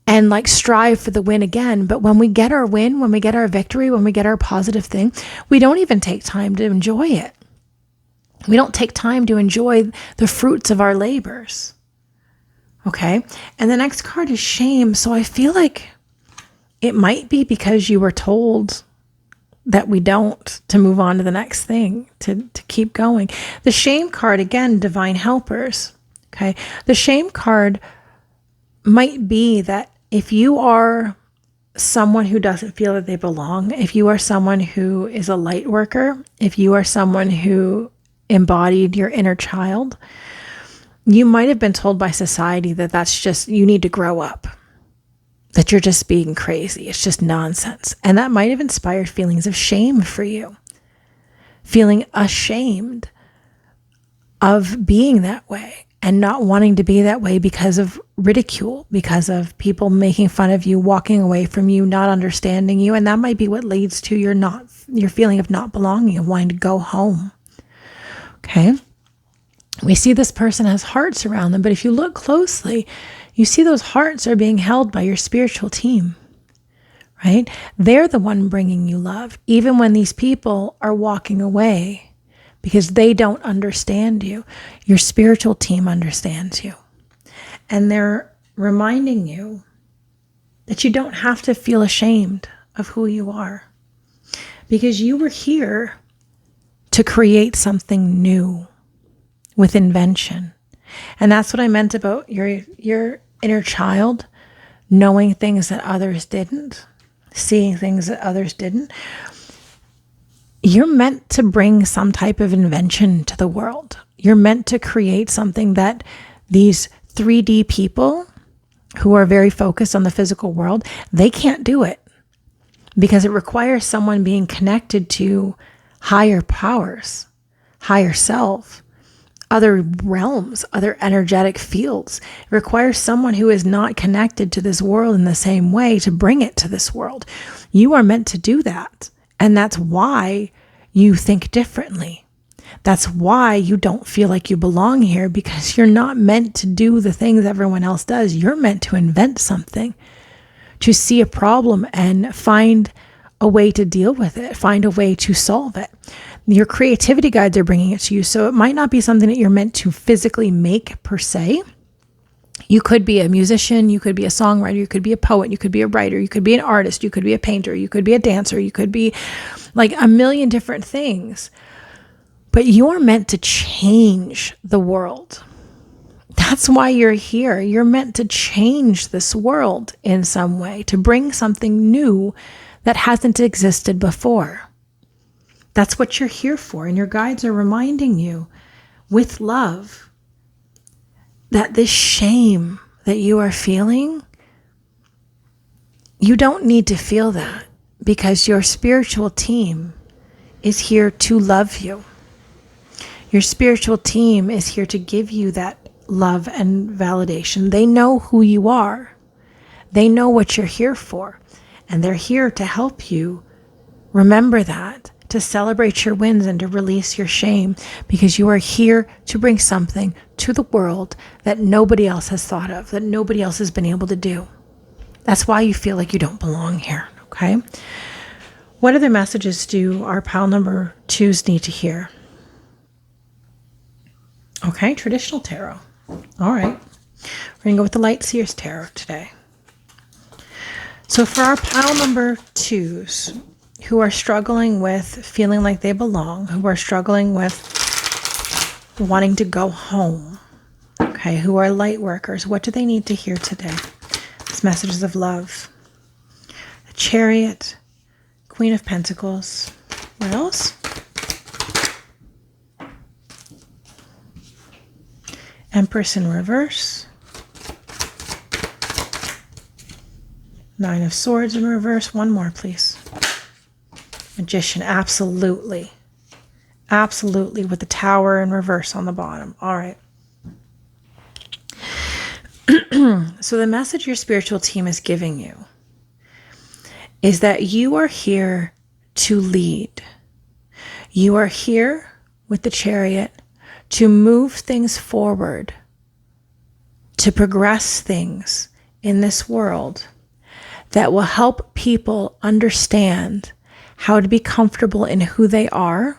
and like strive for the win again. But when we get our win, when we get our victory, when we get our positive thing, we don't even take time to enjoy it. We don't take time to enjoy the fruits of our labors. Okay. And the next card is shame. So I feel like it might be because you were told that we don't, to move on to the next thing, to keep going. The shame card, again, divine helpers Okay. The shame card might be that if you are someone who doesn't feel that they belong, if you are someone who is a light worker, if you are someone who embodied your inner child, you might have been told by society that that's just, you need to grow up, that you're just being crazy. It's just nonsense. And that might have inspired feelings of shame for you, feeling ashamed of being that way and not wanting to be that way because of ridicule, because of people making fun of you, walking away from you, not understanding you. And that might be what leads to your feeling of not belonging and wanting to go home. Okay. We see this person has hearts around them, but if you look closely, you see those hearts are being held by your spiritual team, right? They're the one bringing you love, even when these people are walking away because they don't understand you. Your spiritual team understands you. And they're reminding you that you don't have to feel ashamed of who you are, because you were here to create something new with invention. And that's what I meant about your inner child, knowing things that others didn't, seeing things that others didn't. You're meant to bring some type of invention to the world. You're meant to create something that these 3D people who are very focused on the physical world, they can't do it because it requires someone being connected to higher powers, higher self, other realms, other energetic fields. It requires someone who is not connected to this world in the same way to bring it to this world. You are meant to do that. And that's why you think differently. That's why you don't feel like you belong here, because you're not meant to do the things everyone else does. You're meant to invent something, to see a problem and find a way to deal with it, find a way to solve it. Your creativity guides are bringing it to you. So it might not be something that you're meant to physically make per se. You could be a musician, you could be a songwriter, you could be a poet, you could be a writer, you could be an artist, you could be a painter, you could be a dancer, you could be like a million different things. But you're meant to change the world. That's why you're here. You're meant to change this world in some way, to bring something new that hasn't existed before. That's what you're here for. And your guides are reminding you with love that this shame that you are feeling, you don't need to feel that, because your spiritual team is here to love you. Your spiritual team is here to give you that love and validation. They know who you are. They know what you're here for. And they're here to help you remember that, to celebrate your wins and to release your shame, because you are here to bring something to the world that nobody else has thought of, that nobody else has been able to do. That's why you feel like you don't belong here, okay? What other messages do our pile number 2s need to hear? Okay, traditional tarot. All right. We're going to go with the light Seers tarot today. So for our pile number 2s, who are struggling with feeling like they belong, who are struggling with wanting to go home, okay, who are light workers, what do they need to hear today? It's messages of love. The Chariot, Queen of Pentacles. What else? Empress in reverse. Nine of Swords in reverse. One more, please. Magician, absolutely. Absolutely, with the Tower in reverse on the bottom. All right. So the message your spiritual team is giving you is that you are here to lead. You are here with the Chariot to move things forward, to progress things in this world that will help people understand how to be comfortable in who they are.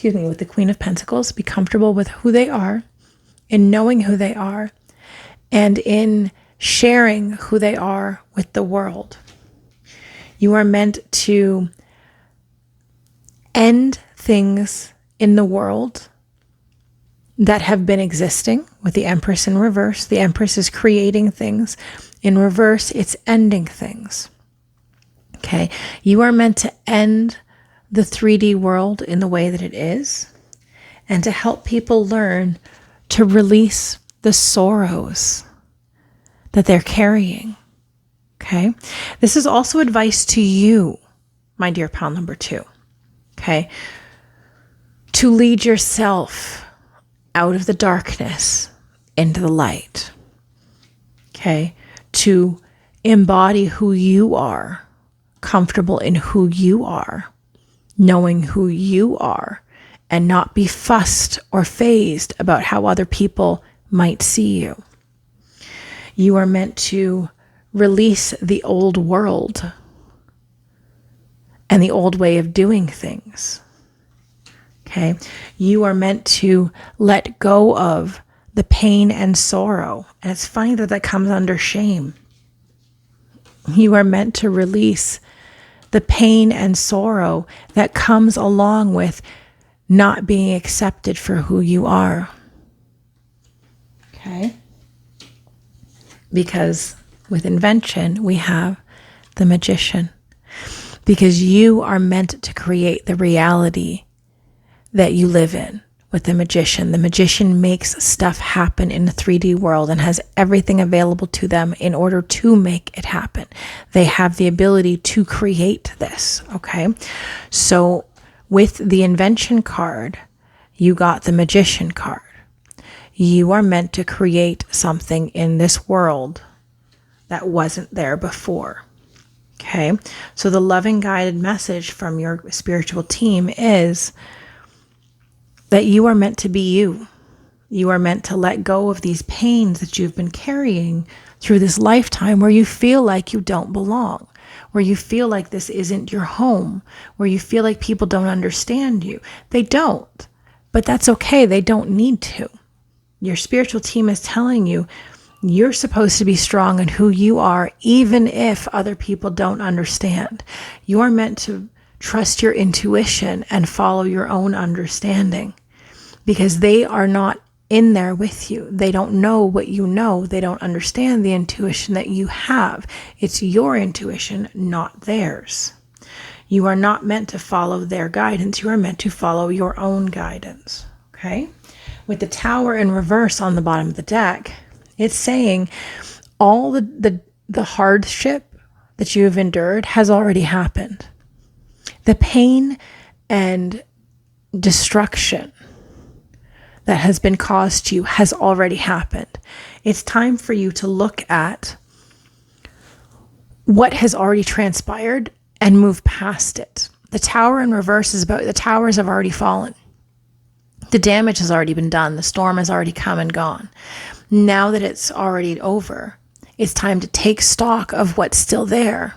With the Queen of Pentacles, be comfortable with who they are, in knowing who they are, and in sharing who they are with the world. You are meant to end things in the world that have been existing with the Empress in reverse. The Empress is creating things. In reverse, it's ending things. Okay, you are meant to end the 3D world in the way that it is and to help people learn to release the sorrows that they're carrying. Okay, this is also advice to you, my dear pal number 2. Okay, to lead yourself out of the darkness into the light. Okay, to embody who you are, comfortable in who you are, knowing who you are, and not be fussed or fazed about how other people might see you. You are meant to release the old world and the old way of doing things. Okay, you are meant to let go of the pain and sorrow. And it's funny that that comes under shame. You are meant to release the pain and sorrow that comes along with not being accepted for who you are. Okay? Because with invention, we have the magician. Because you are meant to create the reality that you live in with the magician. The magician makes stuff happen in the 3D world and has everything available to them in order to make it happen. They have the ability to create this, okay? So with the invention card, you got the magician card. You are meant to create something in this world that wasn't there before, okay? So the loving guided message from your spiritual team is that you are meant to be you. You are meant to let go of these pains that you've been carrying through this lifetime where you feel like you don't belong, where you feel like this isn't your home, where you feel like people don't understand you. They don't, but that's okay. They don't need to. Your spiritual team is telling you you're supposed to be strong in who you are, even if other people don't understand. You are meant to trust your intuition and follow your own understanding, because they are not in there with you. They don't know what you know. They don't understand the intuition that you have. It's your intuition, not theirs. You are not meant to follow their guidance. You are meant to follow your own guidance. Okay? With the Tower in reverse on the bottom of the deck, it's saying all the hardship that you have endured has already happened. The pain and destruction that has been caused to you has already happened. It's time for you to look at what has already transpired and move past it. The Tower in reverse is about the towers have already fallen. The damage has already been done. The storm has already come and gone. Now that it's already over, it's time to take stock of what's still there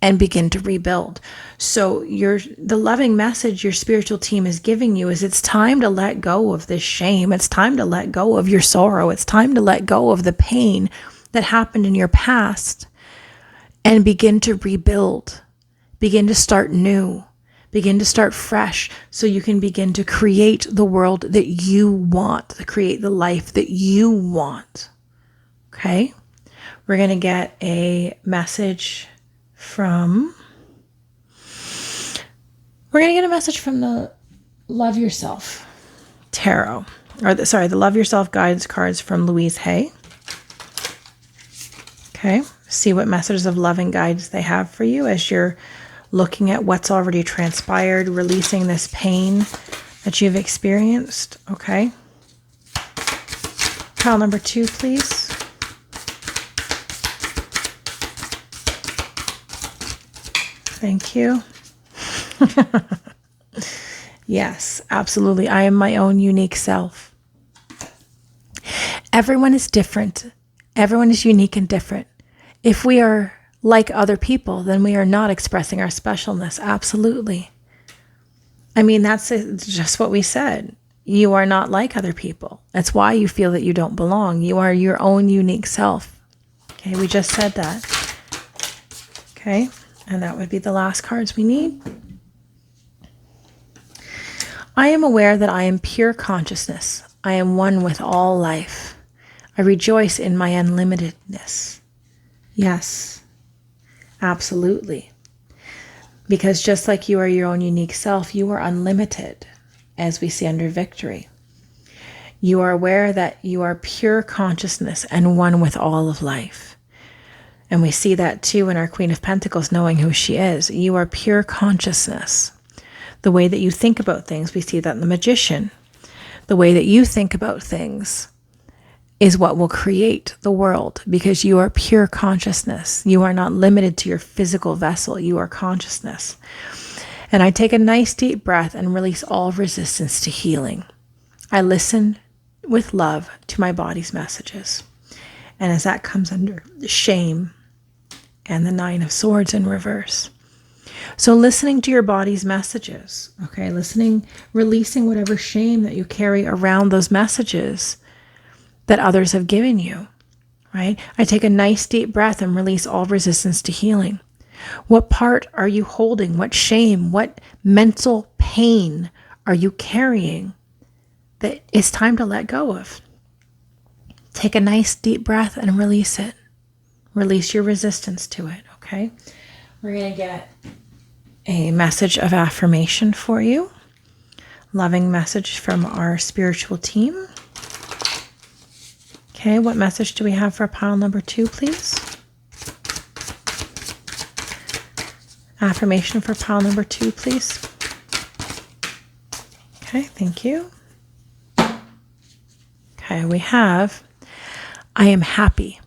and begin to rebuild. So the loving message your spiritual team is giving you is it's time to let go of this shame. It's time to let go of your sorrow. It's time to let go of the pain that happened in your past and begin to rebuild. Begin to start new. Begin to start fresh so you can begin to create the world that you want, to create the life that you want. Okay? We're going to get a message from the Love Yourself Tarot, the Love Yourself guidance cards from Louise Hay. Okay, see what messages of loving guidance they have for you as you're looking at what's already transpired, releasing this pain that you've experienced. Okay, pile number 2, please. Thank you. Yes, absolutely. I am my own unique self. Everyone is different. Everyone is unique and different. If we are like other people, then we are not expressing our specialness. Absolutely. I mean, that's just what we said. You are not like other people. That's why you feel that you don't belong. You are your own unique self. Okay, we just said that. Okay. And that would be the last cards we need. I am aware that I am pure consciousness. I am one with all life. I rejoice in my unlimitedness. Yes, absolutely. Because just like you are your own unique self, you are unlimited, as we see under victory. You are aware that you are pure consciousness and one with all of life. And we see that too in our Queen of Pentacles, knowing who she is. You are pure consciousness. The way that you think about things, we see that in the Magician. The way that you think about things is what will create the world, because you are pure consciousness. You are not limited to your physical vessel. You are consciousness. And I take a nice deep breath and release all resistance to healing. I listen with love to my body's messages. And as that comes under shame and the 9 of Swords in reverse. So listening to your body's messages, okay? Listening, releasing whatever shame that you carry around those messages that others have given you, right? I take a nice deep breath and release all resistance to healing. What part are you holding? What shame? What mental pain are you carrying that it's time to let go of? Take a nice deep breath and release it. Release your resistance to it, okay? We're going to get a message of affirmation for you. Loving message from our spiritual team. Okay, what message do we have for pile number 2, please? Affirmation for pile number 2, please. Okay, thank you. Okay, we have, I am happy.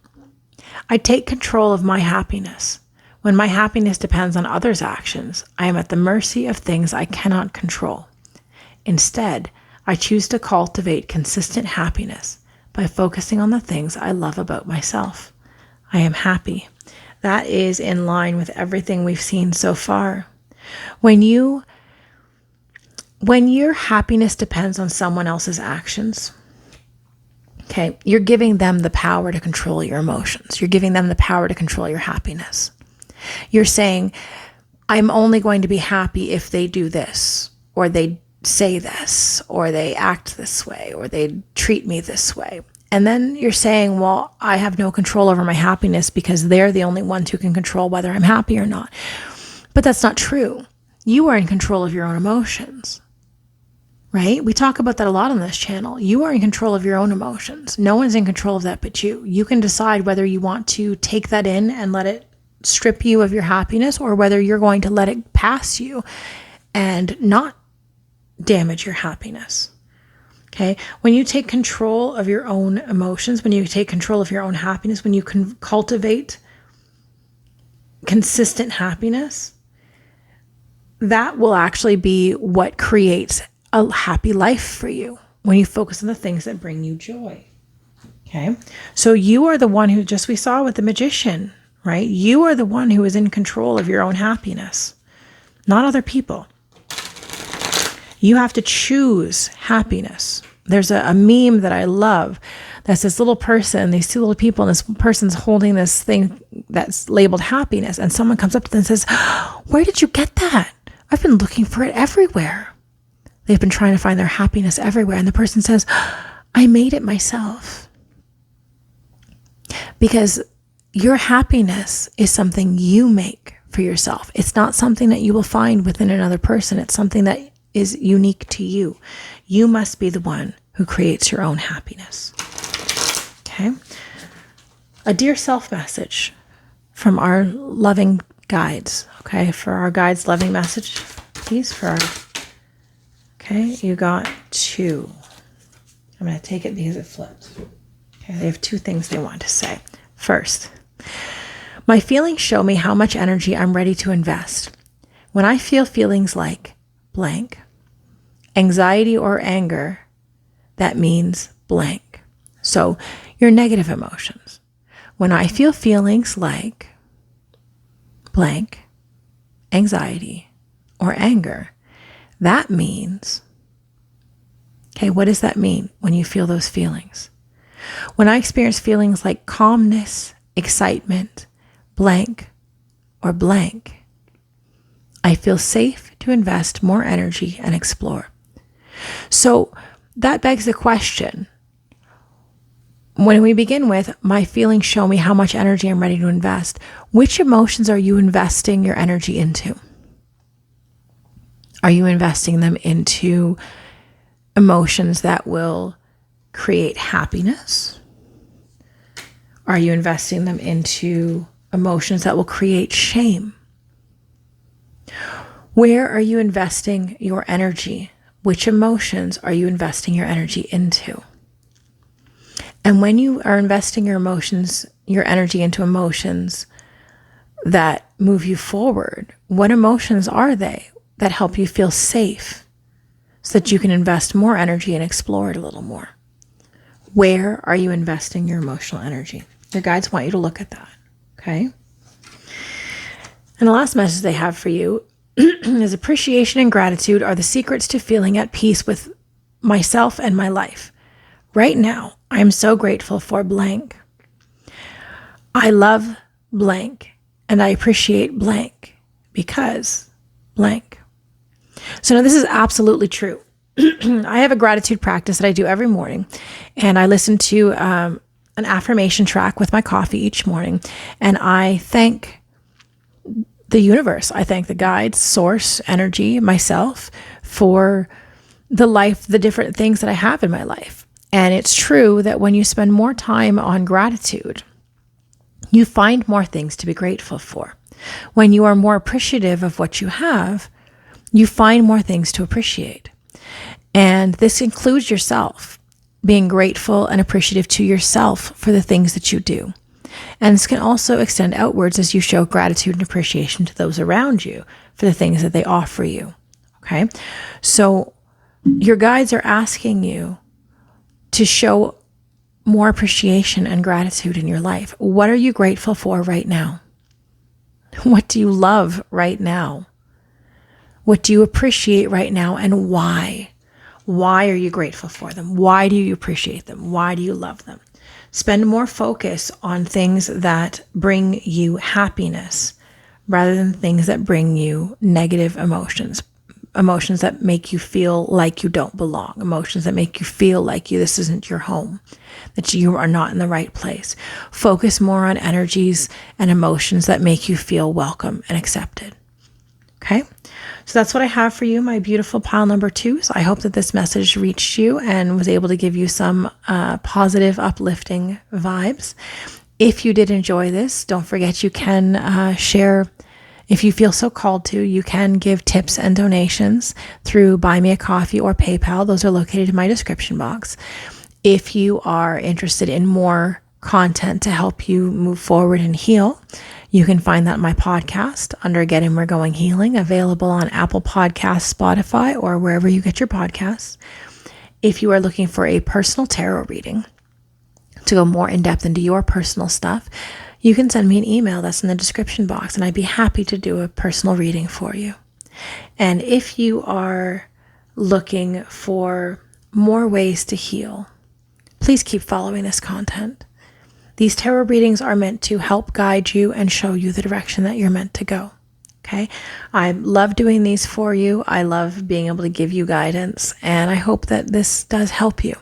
I take control of my happiness. When my happiness depends on others' actions, I am at the mercy of things I cannot control. Instead, I choose to cultivate consistent happiness by focusing on the things I love about myself. I am happy. That is in line with everything we've seen so far. When your happiness depends on someone else's actions, okay, you're giving them the power to control your emotions. You're giving them the power to control your happiness. You're saying, I'm only going to be happy if they do this, or they say this, or they act this way, or they treat me this way. And then you're saying, well, I have no control over my happiness because they're the only ones who can control whether I'm happy or not. But that's not true. You are in control of your own emotions, right? We talk about that a lot on this channel. You are in control of your own emotions. No one's in control of that but you. You can decide whether you want to take that in and let it strip you of your happiness, or whether you're going to let it pass you and not damage your happiness. Okay? When you take control of your own emotions, when you take control of your own happiness, when you can cultivate consistent happiness, that will actually be what creates a happy life for you, when you focus on the things that bring you joy. Okay? So you are the one who, just we saw with the Magician, right? You are the one who is in control of your own happiness, not other people. You have to choose happiness. There's a meme that I love. That's this little person, these two little people, and this person's holding this thing that's labeled happiness. And someone comes up to them and says, where did you get that? I've been looking for it everywhere. They've been trying to find their happiness everywhere. And the person says, I made it myself. Because your happiness is something you make for yourself. It's not something that you will find within another person. It's something that is unique to you. You must be the one who creates your own happiness. Okay? A dear self message from our loving guides. Okay? For our guides' loving message, please. Okay? You got 2. I'm going to take it because it flipped. Okay? They have 2 things they want to say. First, my feelings show me how much energy I'm ready to invest. When I feel feelings like blank, anxiety or anger, that means blank. So your negative emotions. When I feel feelings like blank, anxiety or anger, that means, okay, what does that mean when you feel those feelings? When I experience feelings like calmness, excitement, blank, or blank, I feel safe to invest more energy and explore. So that begs the question. When we begin with, my feelings show me how much energy I'm ready to invest, which emotions are you investing your energy into? Are you investing them into emotions that will create happiness? Are you investing them into emotions that will create shame? Where are you investing your energy? Which emotions are you investing your energy into? And when you are investing your emotions, your energy into emotions that move you forward, what emotions are they that help you feel safe so that you can invest more energy and explore it a little more? Where are you investing your emotional energy? Your guides want you to look at that, okay? And the last message they have for you is appreciation and gratitude are the secrets to feeling at peace with myself and my life. Right now, I am so grateful for blank. I love blank and I appreciate blank because blank. So now this is absolutely true. I have a gratitude practice that I do every morning, and I listen to an affirmation track with my coffee each morning, and I thank the universe. I thank the guides, source, energy, myself for the life, the different things that I have in my life. And it's true that when you spend more time on gratitude, you find more things to be grateful for. When you are more appreciative of what you have, you find more things to appreciate. And this includes yourself, being grateful and appreciative to yourself for the things that you do. And this can also extend outwards as you show gratitude and appreciation to those around you for the things that they offer you. Okay? So your guides are asking you to show more appreciation and gratitude in your life. What are you grateful for right now? What do you love right now? What do you appreciate right now, and why? Why are you grateful for them? Why do you appreciate them? Why do you love them? Spend more focus on things that bring you happiness rather than things that bring you negative emotions. Emotions that make you feel like you don't belong. Emotions that make you feel like this isn't your home, that you are not in the right place. Focus more on energies and emotions that make you feel welcome and accepted. Okay? So that's what I have for you, my beautiful pile number 2. So I hope that this message reached you and was able to give you some positive, uplifting vibes. If you did enjoy this, don't forget you can share. If you feel so called to, you can give tips and donations through Buy Me a Coffee or PayPal. Those are located in my description box. If you are interested in more content to help you move forward and heal, you can find that in my podcast under Getting Where Going Healing, available on Apple Podcasts, Spotify, or wherever you get your podcasts. If you are looking for a personal tarot reading to go more in depth into your personal stuff, you can send me an email that's in the description box, and I'd be happy to do a personal reading for you. And if you are looking for more ways to heal, please keep following this content. These tarot readings are meant to help guide you and show you the direction that you're meant to go. Okay? I love doing these for you. I love being able to give you guidance, and I hope that this does help you.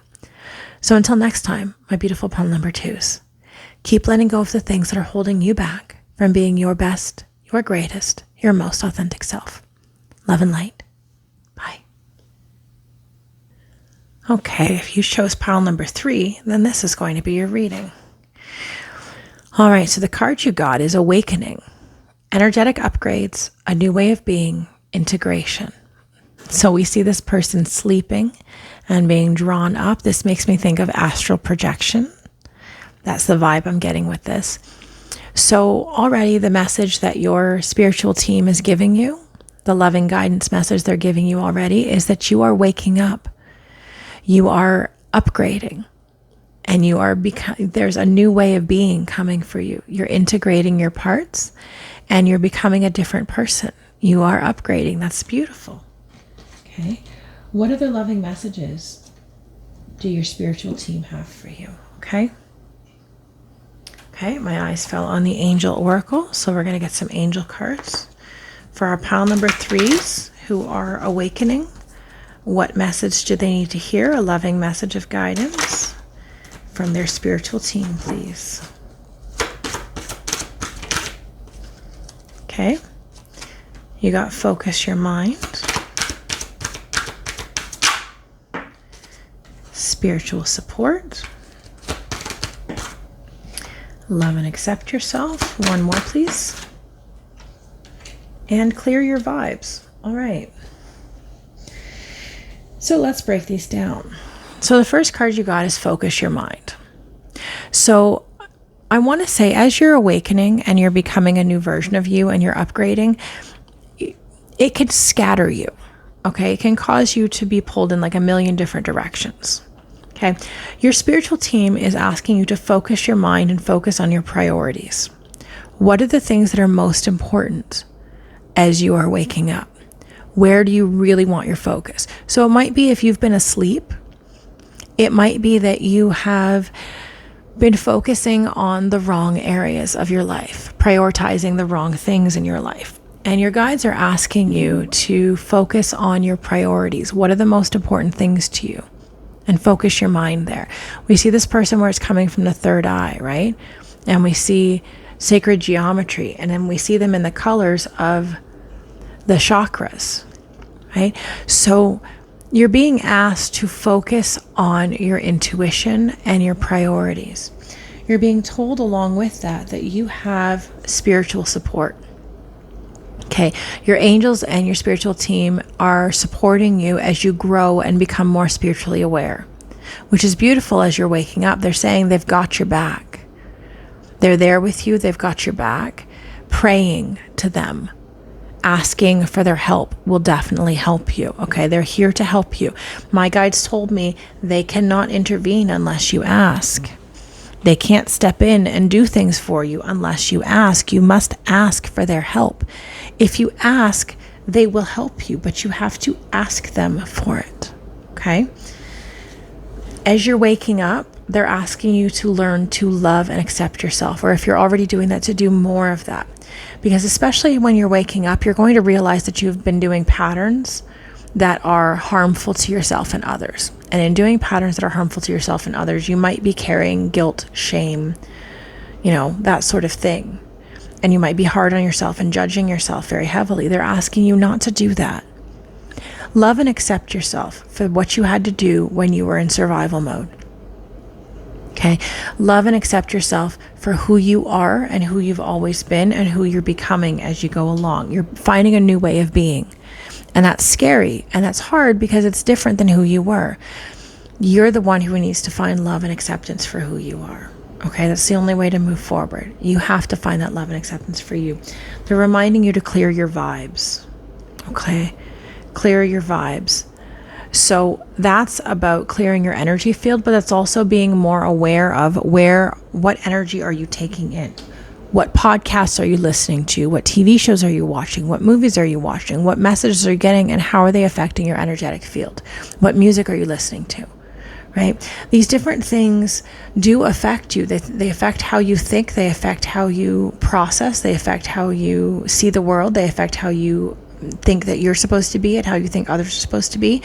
So until next time, my beautiful pile number 2s. Keep letting go of the things that are holding you back from being your best, your greatest, your most authentic self. Love and light. Bye. Okay, if you chose pile number 3, then this is going to be your reading. All right, so the card you got is Awakening. Energetic upgrades, a new way of being, integration. So we see this person sleeping and being drawn up. This makes me think of astral projection. That's the vibe I'm getting with this. So already the message that your spiritual team is giving you, the loving guidance message they're giving you already, is that you are waking up. You are upgrading. And you are there's a new way of being coming for you. You're integrating your parts and you're becoming a different person. You are upgrading. That's beautiful. Okay. What other loving messages do your spiritual team have for you? Okay. Okay, my eyes fell on the Angel Oracle, so we're going to get some angel cards for our pile number 3s who are awakening. What message do they need to hear? A loving message of guidance from their spiritual team, please. Okay. You got focus your mind. Spiritual support. Love and accept yourself. One more, please. And clear your vibes. All right. So let's break these down. So the first card you got is focus your mind. So I want to say, as you're awakening and you're becoming a new version of you and you're upgrading, it could scatter you. Okay. It can cause you to be pulled in like a million different directions. Okay. Your spiritual team is asking you to focus your mind and focus on your priorities. What are the things that are most important as you are waking up? Where do you really want your focus? So it might be if you've been asleep, it might be that you have been focusing on the wrong areas of your life, prioritizing the wrong things in your life. And your guides are asking you to focus on your priorities. What are the most important things to you? And focus your mind there. We see this person where it's coming from the third eye, right? And we see sacred geometry, and then we see them in the colors of the chakras, right? So you're being asked to focus on your intuition and your priorities. You're being told along with that you have spiritual support. Okay, your angels and your spiritual team are supporting you as you grow and become more spiritually aware, which is beautiful as you're waking up. They're saying they've got your back. They're there with you. They've got your back. Praying to them, asking for their help will definitely help you. Okay, they're here to help you. My guides told me they cannot intervene unless you ask. They can't step in and do things for you unless you ask. You must ask for their help. If you ask, they will help you, but you have to ask them for it. Okay? As you're waking up, they're asking you to learn to love and accept yourself, or if you're already doing that, to do more of that. Because especially when you're waking up, you're going to realize that you've been doing patterns that are harmful to yourself and others. And in doing patterns that are harmful to yourself and others, you might be carrying guilt, shame, that sort of thing. And you might be hard on yourself and judging yourself very heavily. They're asking you not to do that. Love and accept yourself for what you had to do when you were in survival mode. Okay? Love and accept yourself for who you are and who you've always been and who you're becoming as you go along. You're finding a new way of being. And that's scary and that's hard because it's different than who you were. You're the one who needs to find love and acceptance for who you are. Okay, that's the only way to move forward. You have to find that love and acceptance for you. They're reminding you to clear your vibes. Okay, clear your vibes. So that's about clearing your energy field, but that's also being more aware of what energy are you taking in? What podcasts are you listening to? What TV shows are you watching? What movies are you watching? What messages are you getting, and how are they affecting your energetic field? What music are you listening to? Right? These different things do affect you. They affect how you think. They affect how you process. They affect how you see the world. They affect how you think that you're supposed to be and how you think others are supposed to be.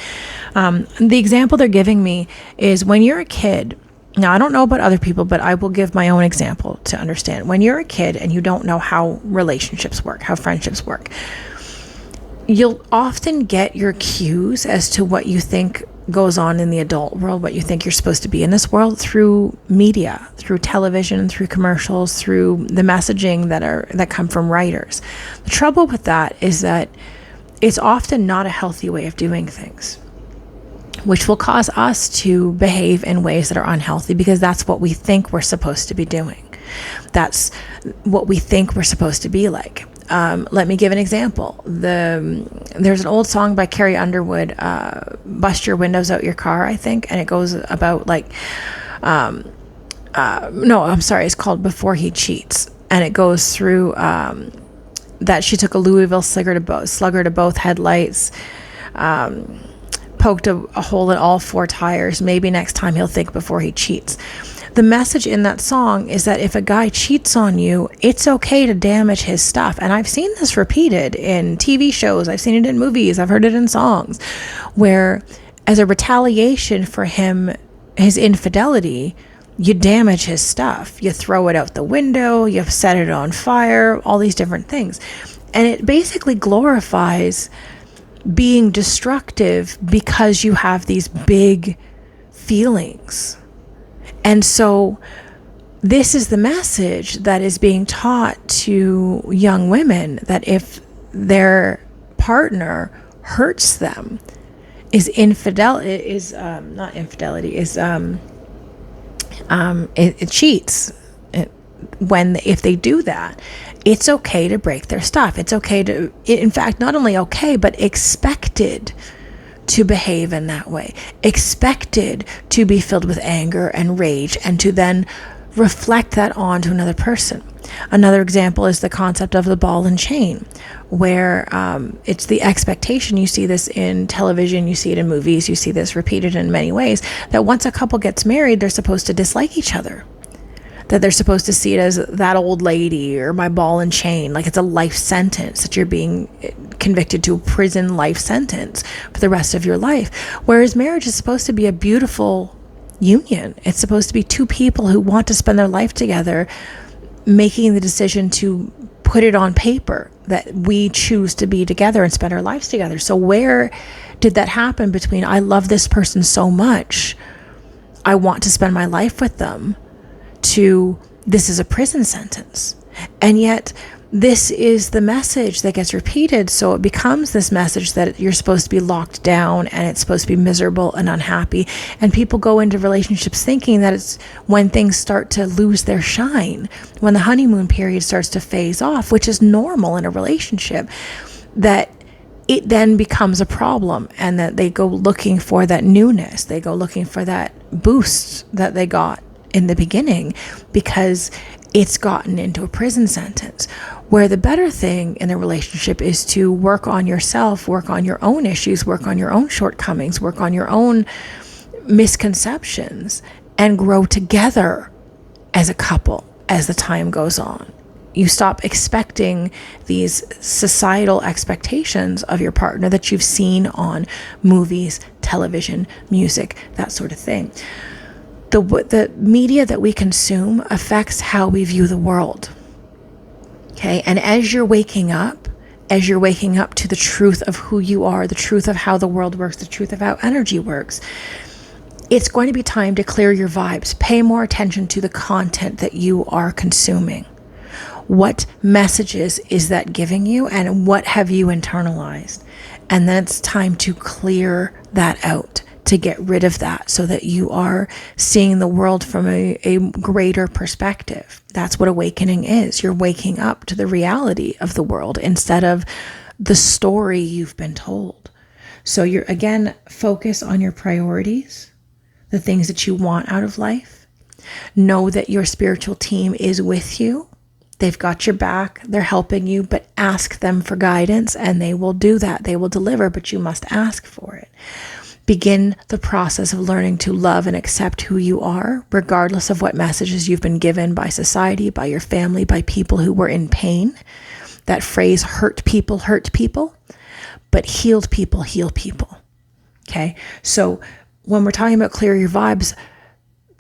The example they're giving me is when you're a kid. Now, I don't know about other people, but I will give my own example to understand. When you're a kid and you don't know how relationships work, how friendships work, you'll often get your cues as to what you think goes on in the adult world, what you think you're supposed to be in this world through media, through television, through commercials, through the messaging that come from writers. The trouble with that is that it's often not a healthy way of doing things, which will cause us to behave in ways that are unhealthy because that's what we think we're supposed to be doing. That's what we think we're supposed to be like. Let me give an example. There's an old song by Carrie Underwood, Bust Your Windows Out Your Car, I think, and it goes about it's called Before He Cheats, and it goes through that she took a Louisville slugger to both headlights, poked a hole in all four tires. Maybe next time he'll think before he cheats. the message in that song is that if a guy cheats on you, it's okay to damage his stuff. And I've seen this repeated in TV shows. I've seen it in movies. I've heard it in songs where as a retaliation for his infidelity, you damage his stuff. You throw it out the window, you set it on fire, all these different things. And it basically glorifies being destructive because you have these big feelings. And so this is the message that is being taught to young women, that if their partner hurts them, it cheats. If they do that, it's okay to break their stuff. It's okay to, in fact, not only okay, but expected to behave in that way, expected to be filled with anger and rage, and to then reflect that on to another person. Another example is the concept of the ball and chain, where it's the expectation. You see this in television, you see it in movies, you see this repeated in many ways, that once a couple gets married, they're supposed to dislike each other. That they're supposed to see it as that old lady or my ball and chain, like it's a life sentence, that you're being convicted to a prison life sentence for the rest of your life. Whereas marriage is supposed to be a beautiful union. It's supposed to be two people who want to spend their life together, making the decision to put it on paper that we choose to be together and spend our lives together. So where did that happen between I love this person so much, I want to spend my life with them, to this is a prison sentence? And yet this is the message that gets repeated. So it becomes this message that you're supposed to be locked down and it's supposed to be miserable and unhappy. And people go into relationships thinking that it's when things start to lose their shine, when the honeymoon period starts to phase off, which is normal in a relationship, that it then becomes a problem, and that they go looking for that newness. They go looking for that boost that they got in the beginning because it's gotten into a prison sentence. Where the better thing in a relationship is to work on yourself, work on your own issues, work on your own shortcomings, work on your own misconceptions, and grow together as a couple as the time goes on. You stop expecting these societal expectations of your partner that you've seen on movies, television, music, that sort of thing. The media that we consume affects how we view the world. Okay, and as you're waking up to the truth of who you are, the truth of how the world works, the truth of how energy works, it's going to be time to clear your vibes. Pay more attention to the content that you are consuming. What messages is that giving you, and what have you internalized? And then it's time to clear that out, to get rid of that, so that you are seeing the world from a greater perspective. That's what awakening is. You're waking up to the reality of the world instead of the story you've been told. So you're, again, focus on your priorities, the things that you want out of life. Know that your spiritual team is with you. They've got your back. They're helping you, but ask them for guidance and they will do that. They will deliver, but you must ask for it. Begin the process of learning to love and accept who you are, regardless of what messages you've been given by society, by your family, by people who were in pain. That phrase, hurt people, but healed people heal people. Okay? So when we're talking about clear your vibes,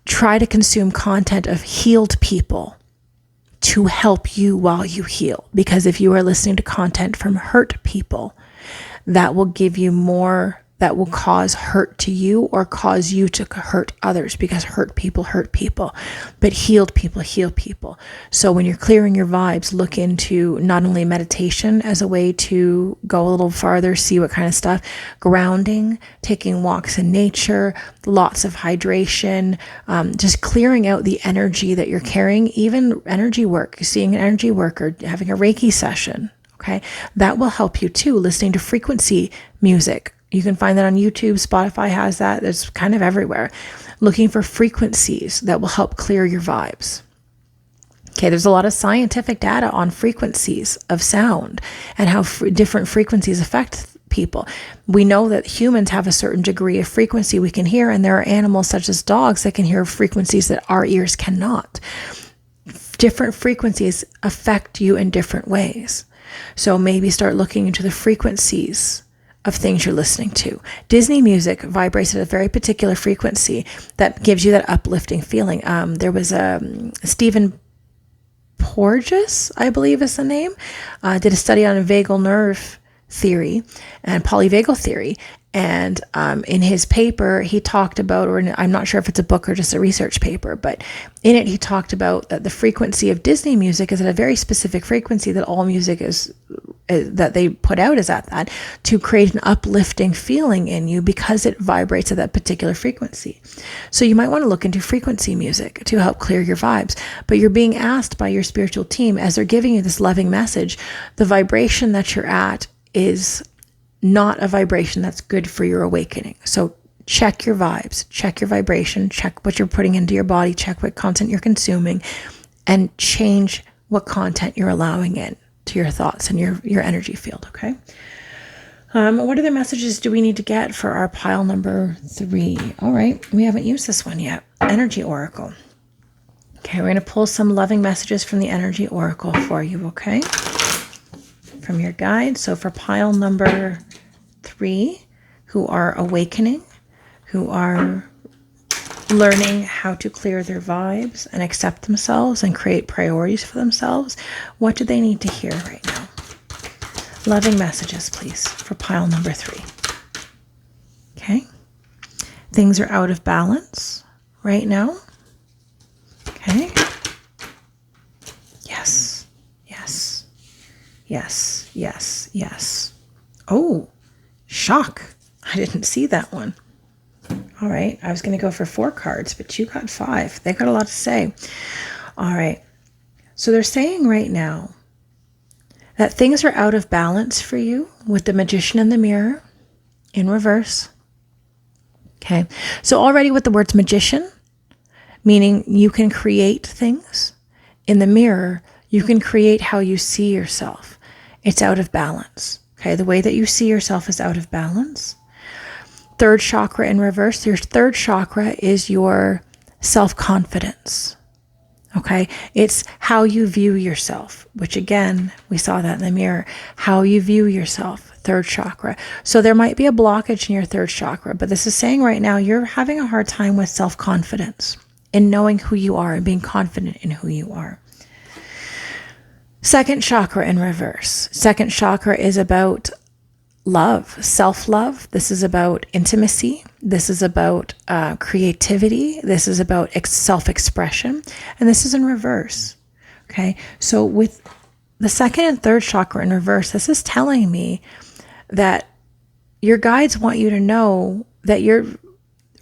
try to consume content of healed people to help you while you heal. Because if you are listening to content from hurt people, that will give you more, that will cause hurt to you or cause you to hurt others, because hurt people, but healed people heal people. So when you're clearing your vibes, look into not only meditation as a way to go a little farther, see what kind of stuff, grounding, taking walks in nature, lots of hydration, just clearing out the energy that you're carrying, even energy work, seeing an energy worker, having a Reiki session. Okay. That will help you too. Listening to frequency music. You can find that on YouTube. Spotify has that. It's kind of everywhere. Looking for frequencies that will help clear your vibes. Okay, there's a lot of scientific data on frequencies of sound and how different frequencies affect people. We know that humans have a certain degree of frequency we can hear, and there are animals such as dogs that can hear frequencies that our ears cannot. Different frequencies affect you in different ways. So maybe start looking into the frequencies of things you're listening to. Disney music vibrates at a very particular frequency that gives you that uplifting feeling. There was Stephen Porges, I believe is the name, did a study on vagal nerve theory and polyvagal theory. And in his paper, he talked about, or I'm not sure if it's a book or just a research paper, but in it, he talked about that the frequency of Disney music is at a very specific frequency, that all music is that they put out is at that, to create an uplifting feeling in you because it vibrates at that particular frequency. So you might want to look into frequency music to help clear your vibes. But you're being asked by your spiritual team, as they're giving you this loving message, the vibration that you're at is not a vibration that's good for your awakening. So check your vibes, check your vibration, check what you're putting into your body, check what content you're consuming, and change what content you're allowing in to your thoughts and your energy field, okay? What other messages do we need to get for our pile number 3? All right, we haven't used this one yet. Energy Oracle. Okay, we're going to pull some loving messages from the Energy Oracle for you, okay? From your guide. So for pile number 3, who are awakening, who are learning how to clear their vibes and accept themselves and create priorities for themselves, what do they need to hear right now? Loving messages, please, for pile number 3. Okay. Things are out of balance right now. Okay. Yes. Yes. Yes. Yes. Yes. Oh, shock. I didn't see that one. All right. I was going to go for 4 cards, but you got 5. They got a lot to say. All right. So they're saying right now that things are out of balance for you with the Magician in the mirror in reverse. Okay. So already with the words magician, meaning you can create things. In the mirror, you can create how you see yourself. It's out of balance. Okay. The way that you see yourself is out of balance. 3rd chakra in reverse. Your 3rd chakra is your self-confidence. Okay. It's how you view yourself, which again, we saw that in the mirror, how you view yourself, 3rd chakra. So there might be a blockage in your 3rd chakra, but this is saying right now, you're having a hard time with self-confidence in knowing who you are and being confident in who you are. 2nd chakra in reverse. 2nd chakra is about love, self-love. This is about intimacy. This is about creativity. This is about self-expression. And this is in reverse. Okay. So with the 2nd and 3rd chakra in reverse, this is telling me that your guides want you to know that you're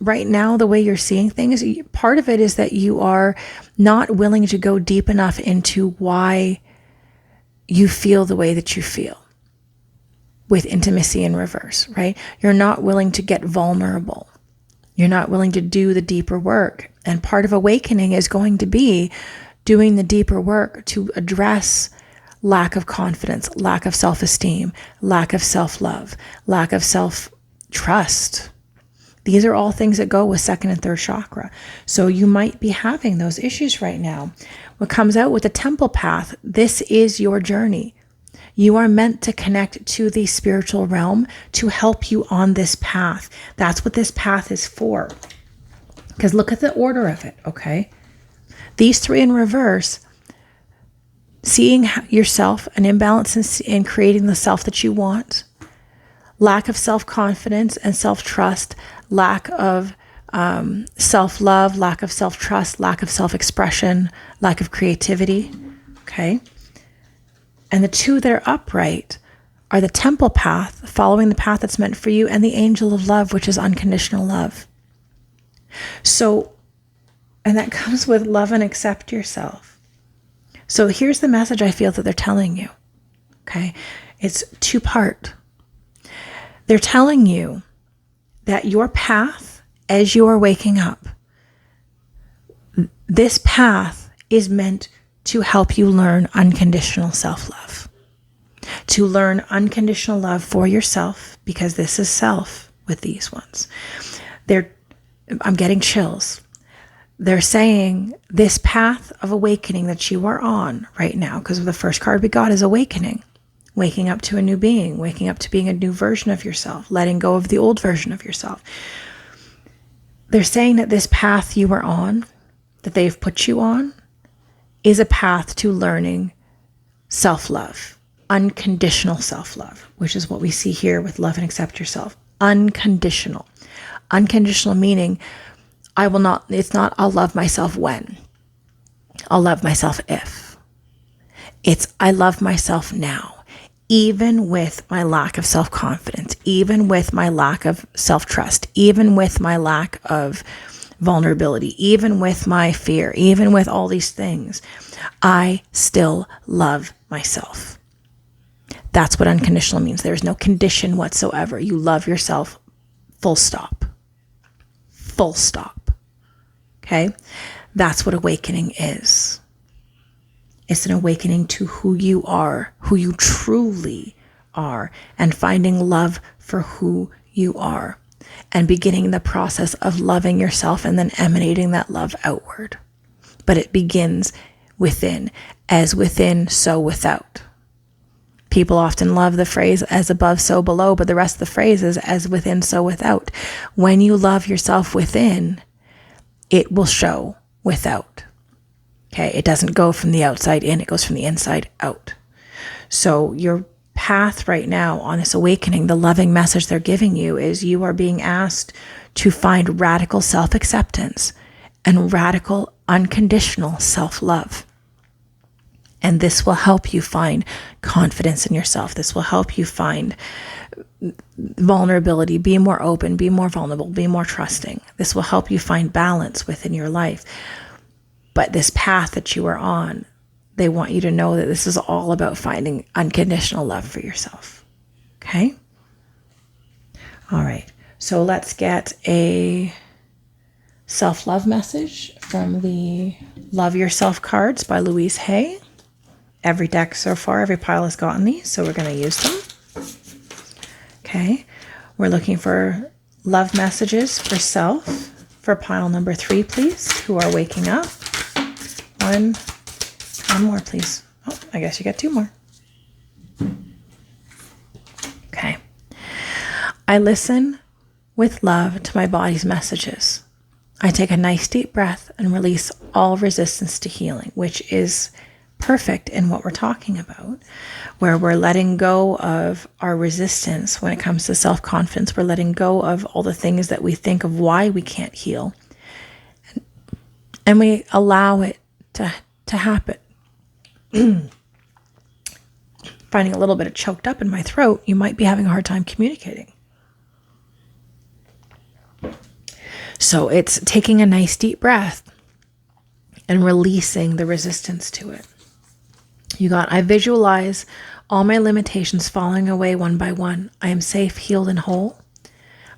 right now, the way you're seeing things, part of it is that you are not willing to go deep enough into why you feel the way that you feel. With intimacy in reverse, right? You're not willing to get vulnerable. You're not willing to do the deeper work. And part of awakening is going to be doing the deeper work to address lack of confidence, lack of self-esteem, lack of self-love, lack of self-trust. These are all things that go with 2nd and 3rd chakra. So you might be having those issues right now. What comes out with the temple path, this is your journey. You are meant to connect to the spiritual realm to help you on this path. That's what this path is for. Because look at the order of it, okay? These 3 in reverse, seeing yourself, an imbalance in creating the self that you want, lack of self-confidence and self-trust, lack of self-love, lack of self-trust, lack of self-expression, lack of creativity, okay? And the 2 that are upright are the temple path, following the path that's meant for you, and the angel of love, which is unconditional love. So, and that comes with love and accept yourself. So here's the message I feel that they're telling you, okay? It's 2-part. They're telling you that your path, as you are waking up, this path is meant to help you learn unconditional self-love, to learn unconditional love for yourself, because this is self with these ones. I'm getting chills. They're saying this path of awakening that you are on right now, because the first card we got is awakening, waking up to a new being, waking up to being a new version of yourself, letting go of the old version of yourself. They're saying that this path you are on, that they've put you on, is a path to learning self-love, unconditional self-love, which is what we see here with love and accept yourself. Unconditional. Unconditional meaning it's not I'll love myself when. I'll love myself if. It's I love myself now, even with my lack of self-confidence, even with my lack of self-trust, even with my lack of vulnerability, even with my fear, even with all these things, I still love myself. That's what unconditional means. There's no condition whatsoever. You love yourself, full stop. Full stop. Okay? That's what awakening is. It's an awakening to who you are, who you truly are, and finding love for who you are, and beginning the process of loving yourself and then emanating that love outward. But it begins within. As within, so without. People often love the phrase as above, so below, but the rest of the phrase is as within, so without. When you love yourself within, it will show without. Okay, it doesn't go from the outside in, it goes from the inside out. So your path right now on this awakening, the loving message they're giving you is you are being asked to find radical self-acceptance and radical unconditional self-love. And this will help you find confidence in yourself. This will help you find vulnerability, be more open, be more vulnerable, be more trusting. This will help you find balance within your life. But this path that you are on, they want you to know that this is all about finding unconditional love for yourself. Okay? All right. So let's get a self-love message from the Love Yourself cards by Louise Hay. Every deck so far, every pile has gotten these, so we're going to use them. Okay. We're looking for love messages for self for pile number 3, please, who are waking up. One more, please. Oh, I guess you got 2 more. Okay. I listen with love to my body's messages. I take a nice deep breath and release all resistance to healing, which is perfect in what we're talking about, where we're letting go of our resistance when it comes to self-confidence. We're letting go of all the things that we think of why we can't heal. And we allow it to happen. Finding a little bit of choked up in my throat, you might be having a hard time communicating. So it's taking a nice deep breath and releasing the resistance to it. You got, I visualize all my limitations falling away one by one. I am safe, healed, and whole.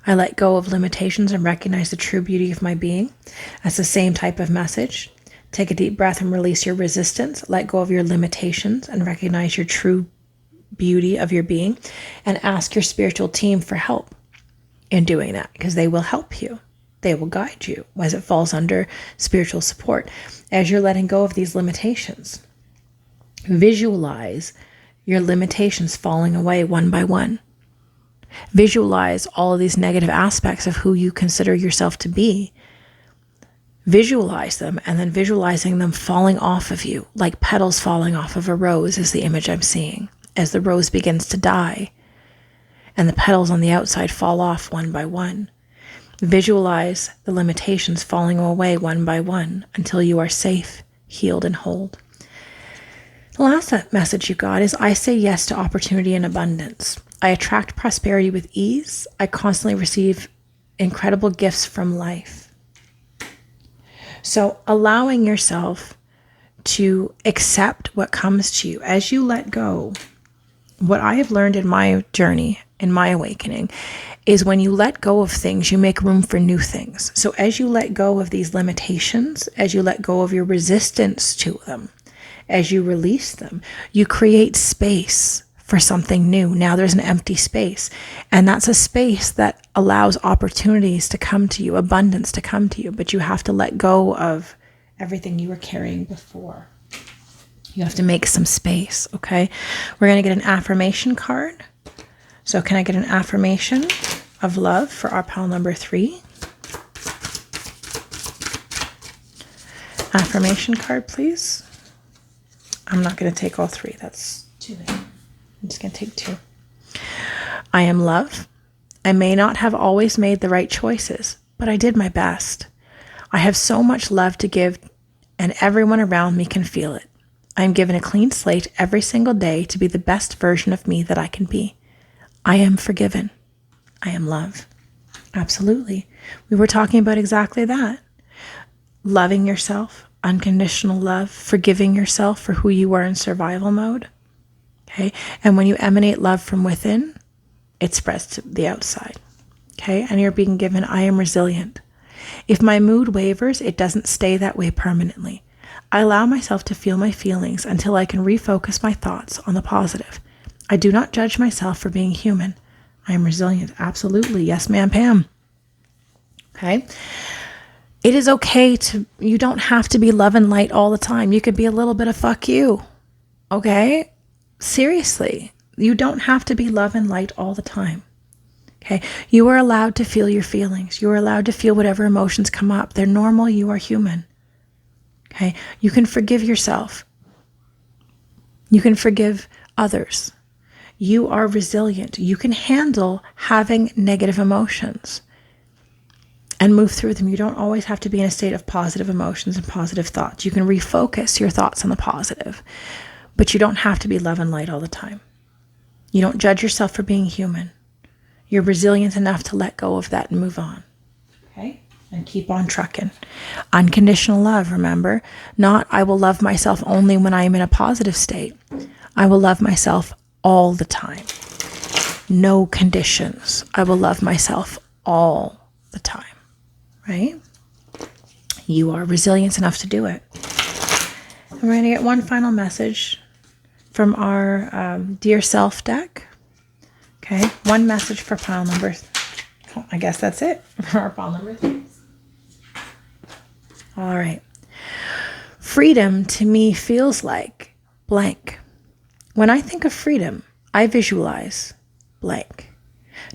I let go of limitations and recognize the true beauty of my being. That's the same type of message. Take a deep breath and release your resistance. Let go of your limitations and recognize your true beauty of your being. And ask your spiritual team for help in doing that, because they will help you. They will guide you as it falls under spiritual support. As you're letting go of these limitations, visualize your limitations falling away one by one. Visualize all of these negative aspects of who you consider yourself to be. Visualize them, and then visualizing them falling off of you, like petals falling off of a rose is the image I'm seeing, as the rose begins to die and the petals on the outside fall off one by one. Visualize the limitations falling away one by one until you are safe, healed, and whole. The last message you got is, I say yes to opportunity and abundance. I attract prosperity with ease. I constantly receive incredible gifts from life. So allowing yourself to accept what comes to you as you let go. What I have learned in my journey, in my awakening, is when you let go of things, you make room for new things. So as you let go of these limitations, as you let go of your resistance to them, as you release them, you create space for something new. Now there's an empty space, and that's a space that allows opportunities to come to you, abundance to come to you, but you have to let go of everything you were carrying before. You have to make some space, okay? We're going to get an affirmation card. So can I get an affirmation of love for our pile number 3? Affirmation card, please. I'm not going to take all 3. That's too many. I'm just going to take 2. I am love. I may not have always made the right choices, but I did my best. I have so much love to give, and everyone around me can feel it. I am given a clean slate every single day to be the best version of me that I can be. I am forgiven. I am love. Absolutely. We were talking about exactly that. Loving yourself, unconditional love, forgiving yourself for who you were in survival mode. Okay. And when you emanate love from within, it spreads to the outside. Okay. And you're being given, I am resilient. If my mood wavers, it doesn't stay that way permanently. I allow myself to feel my feelings until I can refocus my thoughts on the positive. I do not judge myself for being human. I am resilient. Absolutely. Yes, ma'am, Pam. Okay. It is okay you don't have to be love and light all the time. You could be a little bit of fuck you. Okay. Seriously. You don't have to be love and light all the time. Okay. You are allowed to feel your feelings. You are allowed to feel whatever emotions come up. They're normal. You are human. Okay. You can forgive yourself. You can forgive others. You are resilient. You can handle having negative emotions and move through them. You don't always have to be in a state of positive emotions and positive thoughts. You can refocus your thoughts on the positive, but you don't have to be love and light all the time. You don't judge yourself for being human. You're resilient enough to let go of that and move on. Okay? And keep on trucking. Unconditional love, remember? Not, I will love myself only when I am in a positive state. I will love myself all the time. No conditions. I will love myself all the time. Right? You are resilient enough to do it. And we're going to get one final message from our Dear Self deck. Okay, one message for pile number, I guess that's it for our pile number 3. All right. Freedom to me feels like blank. When I think of freedom, I visualize blank.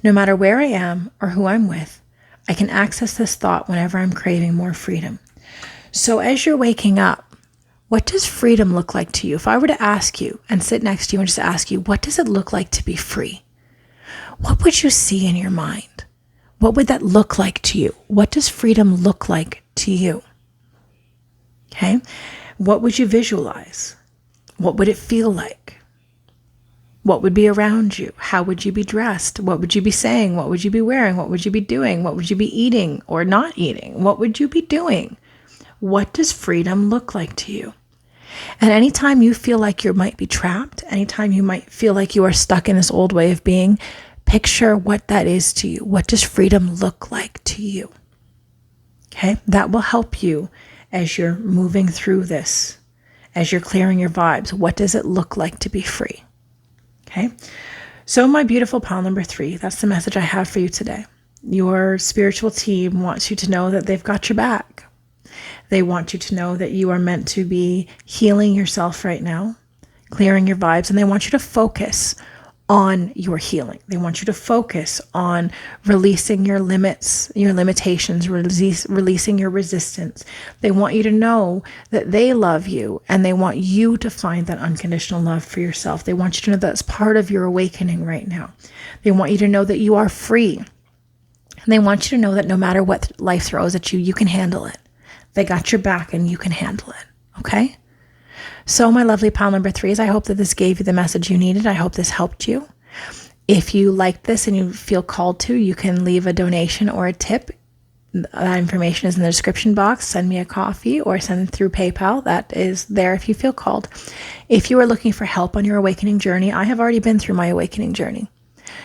No matter where I am or who I'm with, I can access this thought whenever I'm craving more freedom. So as you're waking up, what does freedom look like to you? If I were to ask you and sit next to you and just ask you, what does it look like to be free? What would you see in your mind? What would that look like to you? What does freedom look like to you? Okay. What would you visualize? What would it feel like? What would be around you? How would you be dressed? What would you be saying? What would you be wearing? What would you be doing? What would you be eating or not eating? What would you be doing? What does freedom look like to you? And anytime you feel like you might be trapped, anytime you might feel like you are stuck in this old way of being, picture what that is to you. What does freedom look like to you? Okay, that will help you as you're moving through this, as you're clearing your vibes. What does it look like to be free? Okay, so my beautiful pile number 3, that's the message I have for you today. Your spiritual team wants you to know that they've got your back. They want you to know that you are meant to be healing yourself right now, clearing your vibes, and they want you to focus on your healing. They want you to focus on releasing your limits, your limitations, releasing your resistance. They want you to know that they love you and they want you to find that unconditional love for yourself. They want you to know that's part of your awakening right now. They want you to know that you are free. And they want you to know that no matter what life throws at you, you can handle it. They got your back and you can handle it. Okay? So my lovely pile number 3s, I hope that this gave you the message you needed. I hope this helped you. If you like this and you feel called to, you can leave a donation or a tip. That information is in the description box. Send me a coffee or send it through PayPal. That is there if you feel called. If you are looking for help on your awakening journey, I have already been through my awakening journey.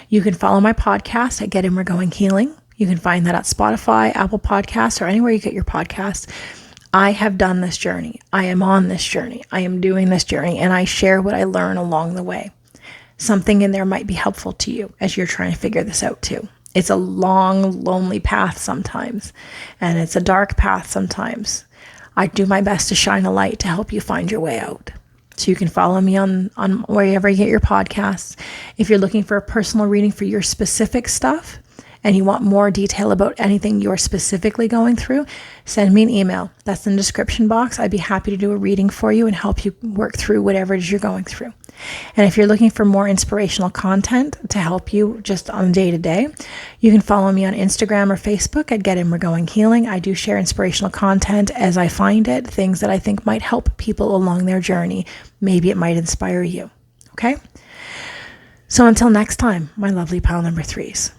You can follow my podcast at Get In We're Going Healing. You can find that at Spotify, Apple Podcasts, or anywhere you get your podcasts. I have done this journey. I am on this journey. I am doing this journey, and I share what I learn along the way. something in there might be helpful to you as you're trying to figure this out too. It's a long, lonely path sometimes, and it's a dark path sometimes. I do my best to shine a light to help you find your way out. So you can follow me on wherever you get your podcasts. If you're looking for a personal reading for your specific stuff and you want more detail about anything you're specifically going through, send me an email. That's in the description box. I'd be happy to do a reading for you and help you work through whatever it is you're going through. And if you're looking for more inspirational content to help you just on day to day, you can follow me on Instagram or Facebook at Get In We're Going Healing. I do share inspirational content as I find it, things that I think might help people along their journey. Maybe it might inspire you. Okay? So until next time, my lovely pile number 3s,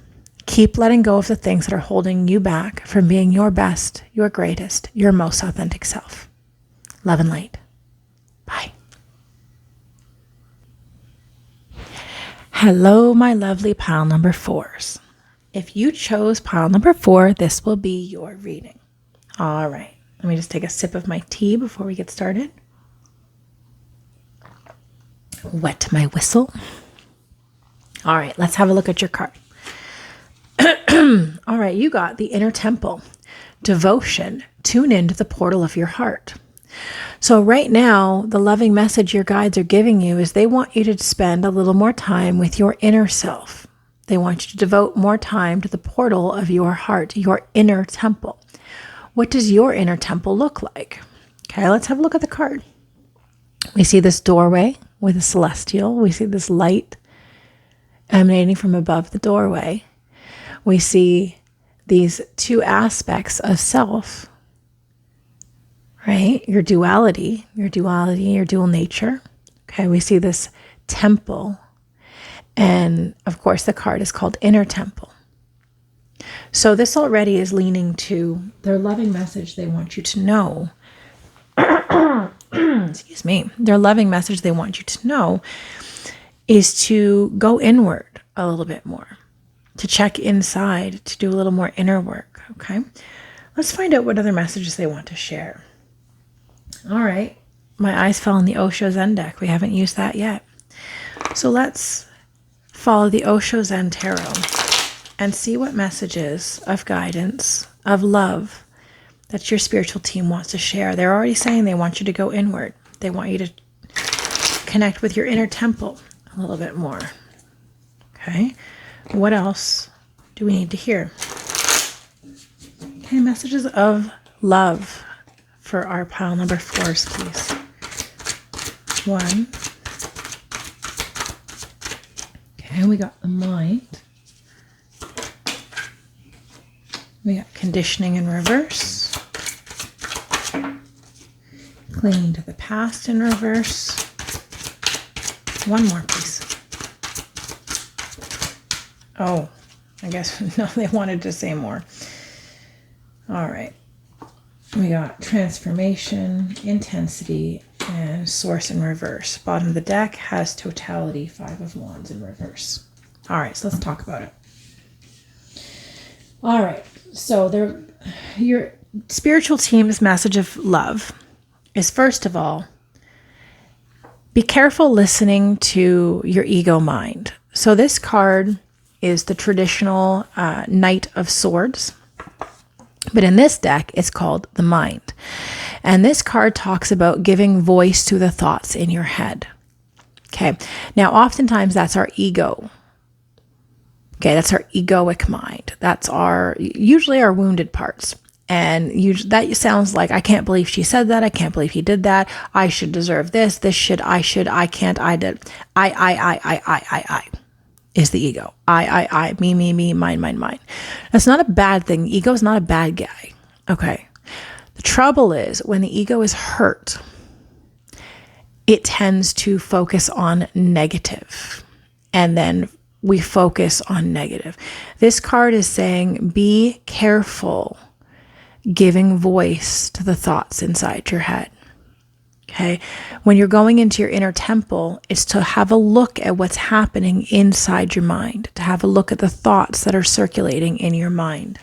keep letting go of the things that are holding you back from being your best, your greatest, your most authentic self. Love and light. Bye. Hello, my lovely pile number 4s. If you chose pile number 4, this will be your reading. All right. Let me just take a sip of my tea before we get started. Wet my whistle. All right, let's have a look at your card. All right, you got the inner temple. Devotion. Tune into the portal of your heart. So right now, the loving message your guides are giving you is they want you to spend a little more time with your inner self. They want you to devote more time to the portal of your heart, your inner temple. What does your inner temple look like? Okay, let's have a look at the card. We see this doorway with a celestial. We see this light emanating from above the doorway. We see these two aspects of self, right? Your duality, your dual nature. Okay, we see this temple. And of course, the card is called Inner Temple. So this already is leaning to their loving message they want you to know. Excuse me. Their loving message they want you to know is to go inward a little bit more, to check inside, to do a little more inner work. Okay, let's find out what other messages they want to share. All right, my eyes fell on the Osho Zen deck. We haven't used that yet. So let's follow the Osho Zen Tarot and see what messages of guidance, of love that your spiritual team wants to share. They're already saying they want you to go inward. They want you to connect with your inner temple a little bit more. Okay, what else do we need to hear? Okay, messages of love for our pile number 4s, please. 1. Okay, we got the mind. We got conditioning in reverse. Clinging to the past in reverse. 1 more, please. Oh, I guess, no, they wanted to say more. All right. We got transformation, intensity, and source in reverse. Bottom of the deck has totality, 5 of Wands in reverse. All right, so let's talk about it. All right, so your spiritual team's message of love is, first of all, be careful listening to your ego mind. So this card is the traditional Knight of Swords. But in this deck, it's called the mind. And this card talks about giving voice to the thoughts in your head. Okay. Now, oftentimes that's our ego. Okay. That's our egoic mind. That's usually our wounded parts. And that sounds like, I can't believe she said that. I can't believe he did that. I should deserve this. I can't, I did. I. Is the ego. I, me, mine. That's not a bad thing. Ego is not a bad guy. Okay. The trouble is when the ego is hurt, it tends to focus on negative. And then we focus on negative. This card is saying, be careful giving voice to the thoughts inside your head. Okay. When you're going into your inner temple, it's to have a look at what's happening inside your mind, to have a look at the thoughts that are circulating in your mind.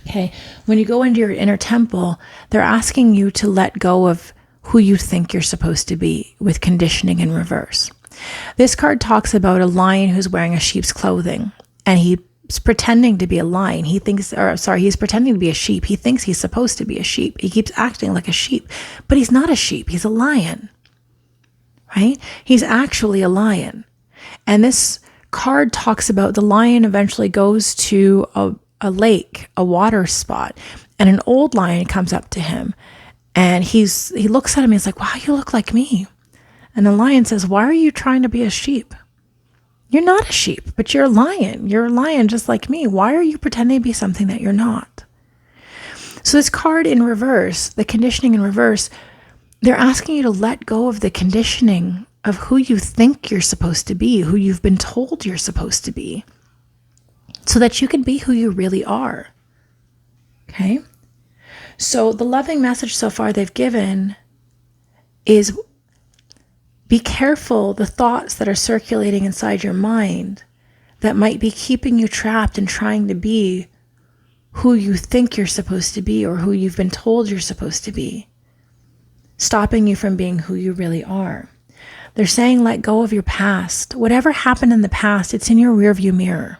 Okay. When you go into your inner temple, they're asking you to let go of who you think you're supposed to be with conditioning in reverse. This card talks about a lion who's wearing a sheep's clothing, and he's pretending to be a lion. He's pretending to be a sheep. He thinks he's supposed to be a sheep. He keeps acting like a sheep, but he's not a sheep. He's a lion, right? He's actually a lion. And this card talks about the lion eventually goes to a lake, a water spot, and an old lion comes up to him, and he looks at him and he's like, wow, you look like me. And the lion says, why are you trying to be a sheep? You're not a sheep, but you're a lion. You're a lion just like me. Why are you pretending to be something that you're not? So this card in reverse, the conditioning in reverse, they're asking you to let go of the conditioning of who you think you're supposed to be, who you've been told you're supposed to be, so that you can be who you really are. Okay? So the loving message so far they've given is, be careful the thoughts that are circulating inside your mind that might be keeping you trapped and trying to be who you think you're supposed to be or who you've been told you're supposed to be, stopping you from being who you really are. They're saying let go of your past. Whatever happened in the past, it's in your rearview mirror.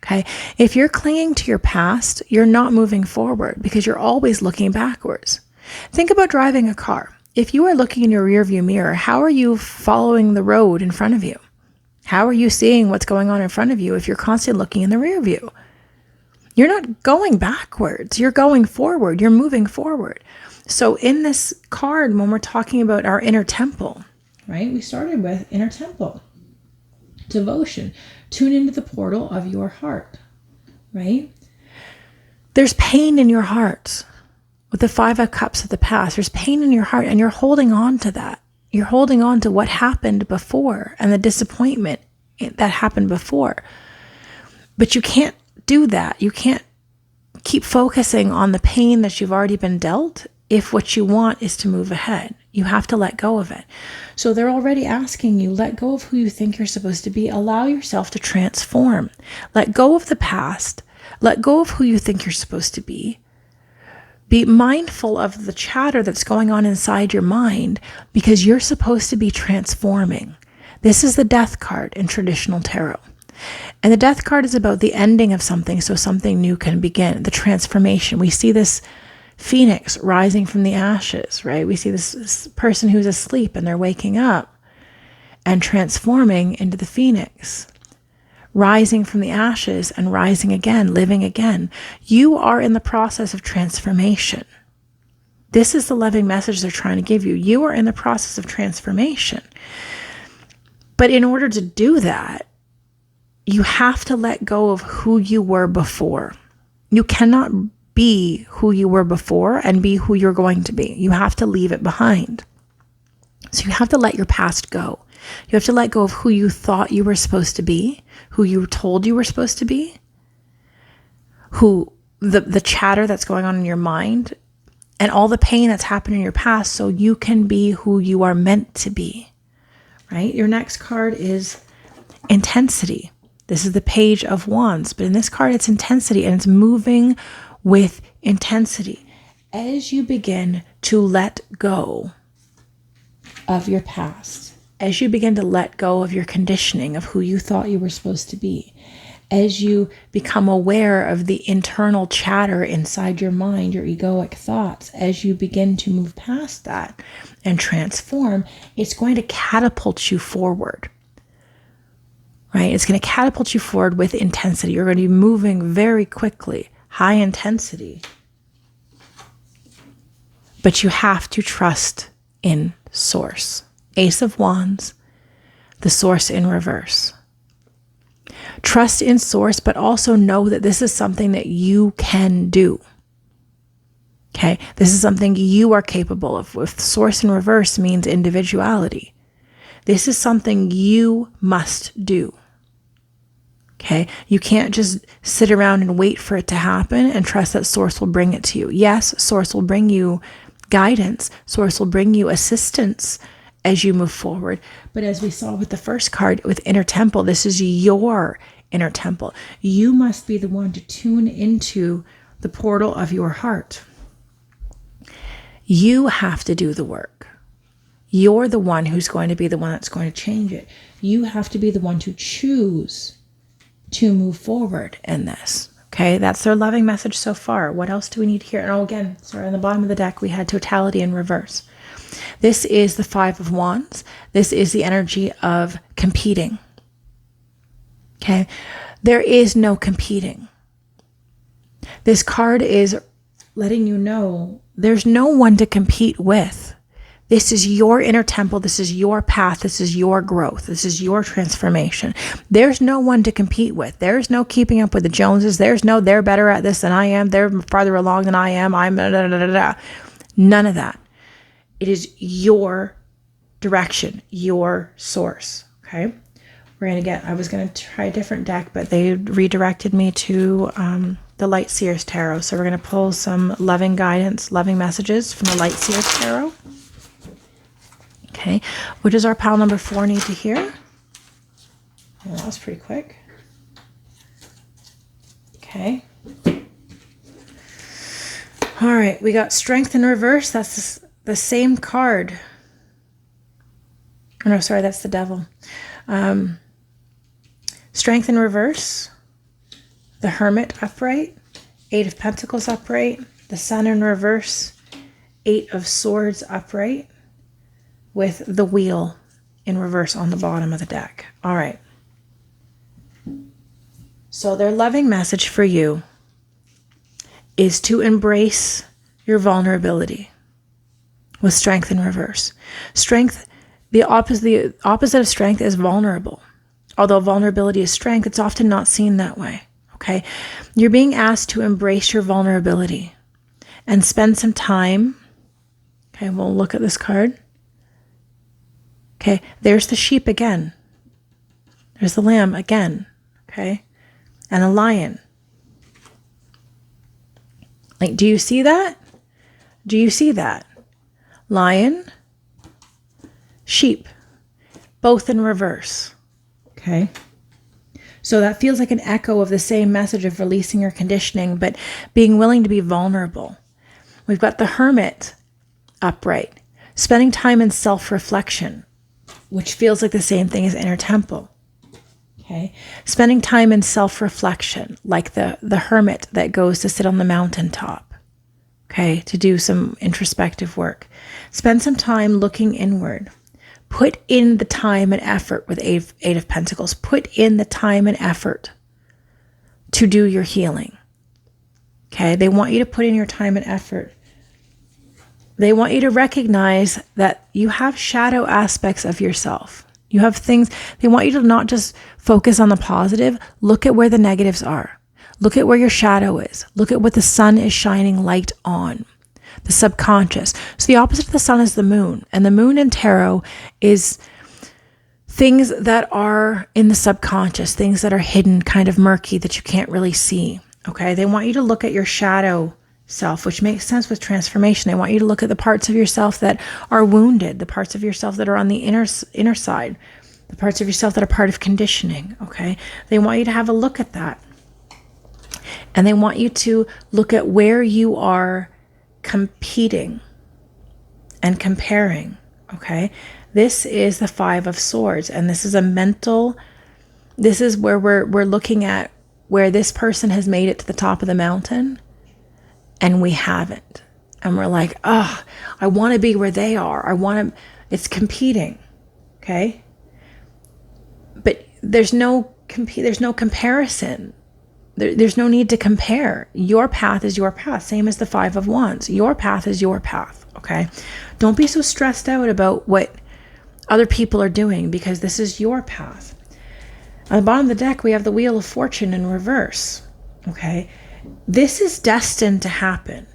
Okay? If you're clinging to your past, you're not moving forward because you're always looking backwards. Think about driving a car. If you are looking in your rearview mirror, how are you following the road in front of you? How are you seeing what's going on in front of you if you're constantly looking in the rearview? You're not going backwards. You're going forward. You're moving forward. So in this card, when we're talking about our inner temple, right? We started with inner temple, devotion, tune into the portal of your heart, right? There's pain in your heart. With the 5 of Cups of the past, there's pain in your heart and you're holding on to that. You're holding on to what happened before and the disappointment that happened before. But you can't do that. You can't keep focusing on the pain that you've already been dealt if what you want is to move ahead. You have to let go of it. So they're already asking you, let go of who you think you're supposed to be. Allow yourself to transform. Let go of the past. Let go of who you think you're supposed to be. Be mindful of the chatter that's going on inside your mind because you're supposed to be transforming. This is the Death card in traditional tarot. And the Death card is about the ending of something so something new can begin, the transformation. We see this phoenix rising from the ashes, right? We see this person who's asleep and they're waking up and transforming into the phoenix, rising from the ashes and rising again, living again. You are in the process of transformation. This is the loving message they're trying to give you. You are in the process of transformation. But in order to do that, you have to let go of who you were before. You cannot be who you were before and be who you're going to be. You have to leave it behind. So you have to let your past go. You have to let go of who you thought you were supposed to be, who you were told you were supposed to be, who the chatter that's going on in your mind, and all the pain that's happened in your past so you can be who you are meant to be, right? Your next card is intensity. This is the Page of Wands, but in this card, it's intensity, and it's moving with intensity. As you begin to let go of your past, as you begin to let go of your conditioning of who you thought you were supposed to be, as you become aware of the internal chatter inside your mind, your egoic thoughts, as you begin to move past that and transform, it's going to catapult you forward, right? It's going to catapult you forward with intensity. You're going to be moving very quickly, high intensity. But you have to trust in Source. Ace of Wands, the Source in reverse. Trust in Source, but also know that this is something that you can do. Okay? This is something you are capable of. With Source in reverse means individuality. This is something you must do. Okay? You can't just sit around and wait for it to happen and trust that Source will bring it to you. Yes, Source will bring you guidance. Source will bring you assistance as you move forward. But as we saw with the first card, with Inner Temple, this is your inner temple. You must be the one to tune into the portal of your heart. You have to do the work. You're the one who's going to be the one that's going to change it. You have to be the one to choose to move forward in this. Okay, that's their loving message so far. What else do we need here? And oh, again, sorry, on the bottom of the deck, we had totality in reverse. This is the Five of Wands. This is the energy of competing. Okay, there is no competing. This card is letting you know there's no one to compete with. This is your inner temple. This is your path. This is your growth. This is your transformation. There's no one to compete with. There's no keeping up with the Joneses. There's no, they're better at this than I am. They're farther along than I am. I'm da, da, da, da, da. None of that. It is your direction, your source. Okay. We're going to get, I was going to try a different deck, but they redirected me to the Light Seers Tarot. So we're going to pull some loving guidance, loving messages from the Light Seers Tarot. Okay, what does our pile number 4 need to hear? Well, that was pretty quick. Okay. All right, we got Strength in reverse. That's the same card. Oh, no, sorry, that's the Devil. Strength in reverse. The Hermit upright. 8 of Pentacles upright. The Sun in reverse. 8 of Swords upright. With the Wheel in reverse on the bottom of the deck. All right. So their loving message for you is to embrace your vulnerability with Strength in reverse. Strength, the opposite of strength is vulnerable. Although vulnerability is strength, it's often not seen that way. Okay. You're being asked to embrace your vulnerability and spend some time. Okay. We'll look at this card. Okay, there's the sheep again. There's the lamb again. Okay, and a lion. Like, do you see that? Do you see that? Lion, sheep, both in reverse. Okay, so that feels like an echo of the same message of releasing your conditioning, but being willing to be vulnerable. We've got the Hermit upright, spending time in self-reflection, which feels like the same thing as inner temple. Okay. Spending time in self-reflection, like the hermit that goes to sit on the mountaintop. Okay. To do some introspective work. Spend some time looking inward. Put in the time and effort with Eight of Pentacles. Put in the time and effort to do your healing. Okay. They want you to put in your time and effort. They want you to recognize that you have shadow aspects of yourself. You have things, they want you to not just focus on the positive. Look at where the negatives are. Look at where your shadow is. Look at what the sun is shining light on. The subconscious. So the opposite of the sun is the moon. And the moon in tarot is things that are in the subconscious, things that are hidden, kind of murky, that you can't really see. Okay, they want you to look at your shadow self, which makes sense with transformation. They want you to look at the parts of yourself that are wounded, the parts of yourself that are on the inner side, the parts of yourself that are part of conditioning. Okay, they want you to have a look at that, and they want you to look at where you are competing and comparing. Okay, this is the Five of Swords, and this is a mental. This is where we're looking at where this person has made it to the top of the mountain. And we haven't. And we're like, oh, I want to be where they are. It's competing. Okay. But there's no comparison. There's no need to compare. Your path is your path. Same as the Five of Wands. Your path is your path. Okay. Don't be so stressed out about what other people are doing, because this is your path. On the bottom of the deck, we have the Wheel of Fortune in reverse. Okay. This is destined to happen.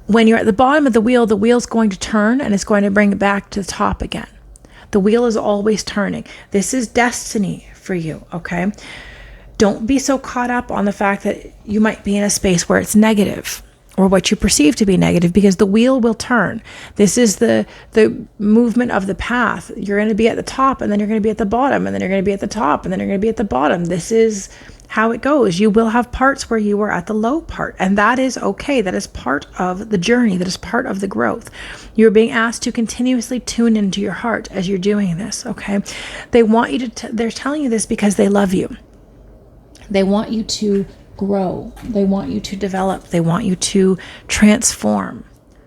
When you're at the bottom of the wheel's going to turn, and it's going to bring it back to the top again. The wheel is always turning. This is destiny for you, okay? Don't be so caught up on the fact that you might be in a space where it's negative, or what you perceive to be negative, because the wheel will turn. This is the movement of the path. You're going to be at the top, and then you're going to be at the bottom, and then you're going to be at the top, and then you're going to be at the bottom. This is how it goes. You will have parts where you are at the low part, and that is okay. That is part of the journey. That is part of the growth. You're being asked to continuously tune into your heart as you're doing this, okay? They want you to, they're telling you this because they love you. They want you to grow. They want you to develop. They want you to transform,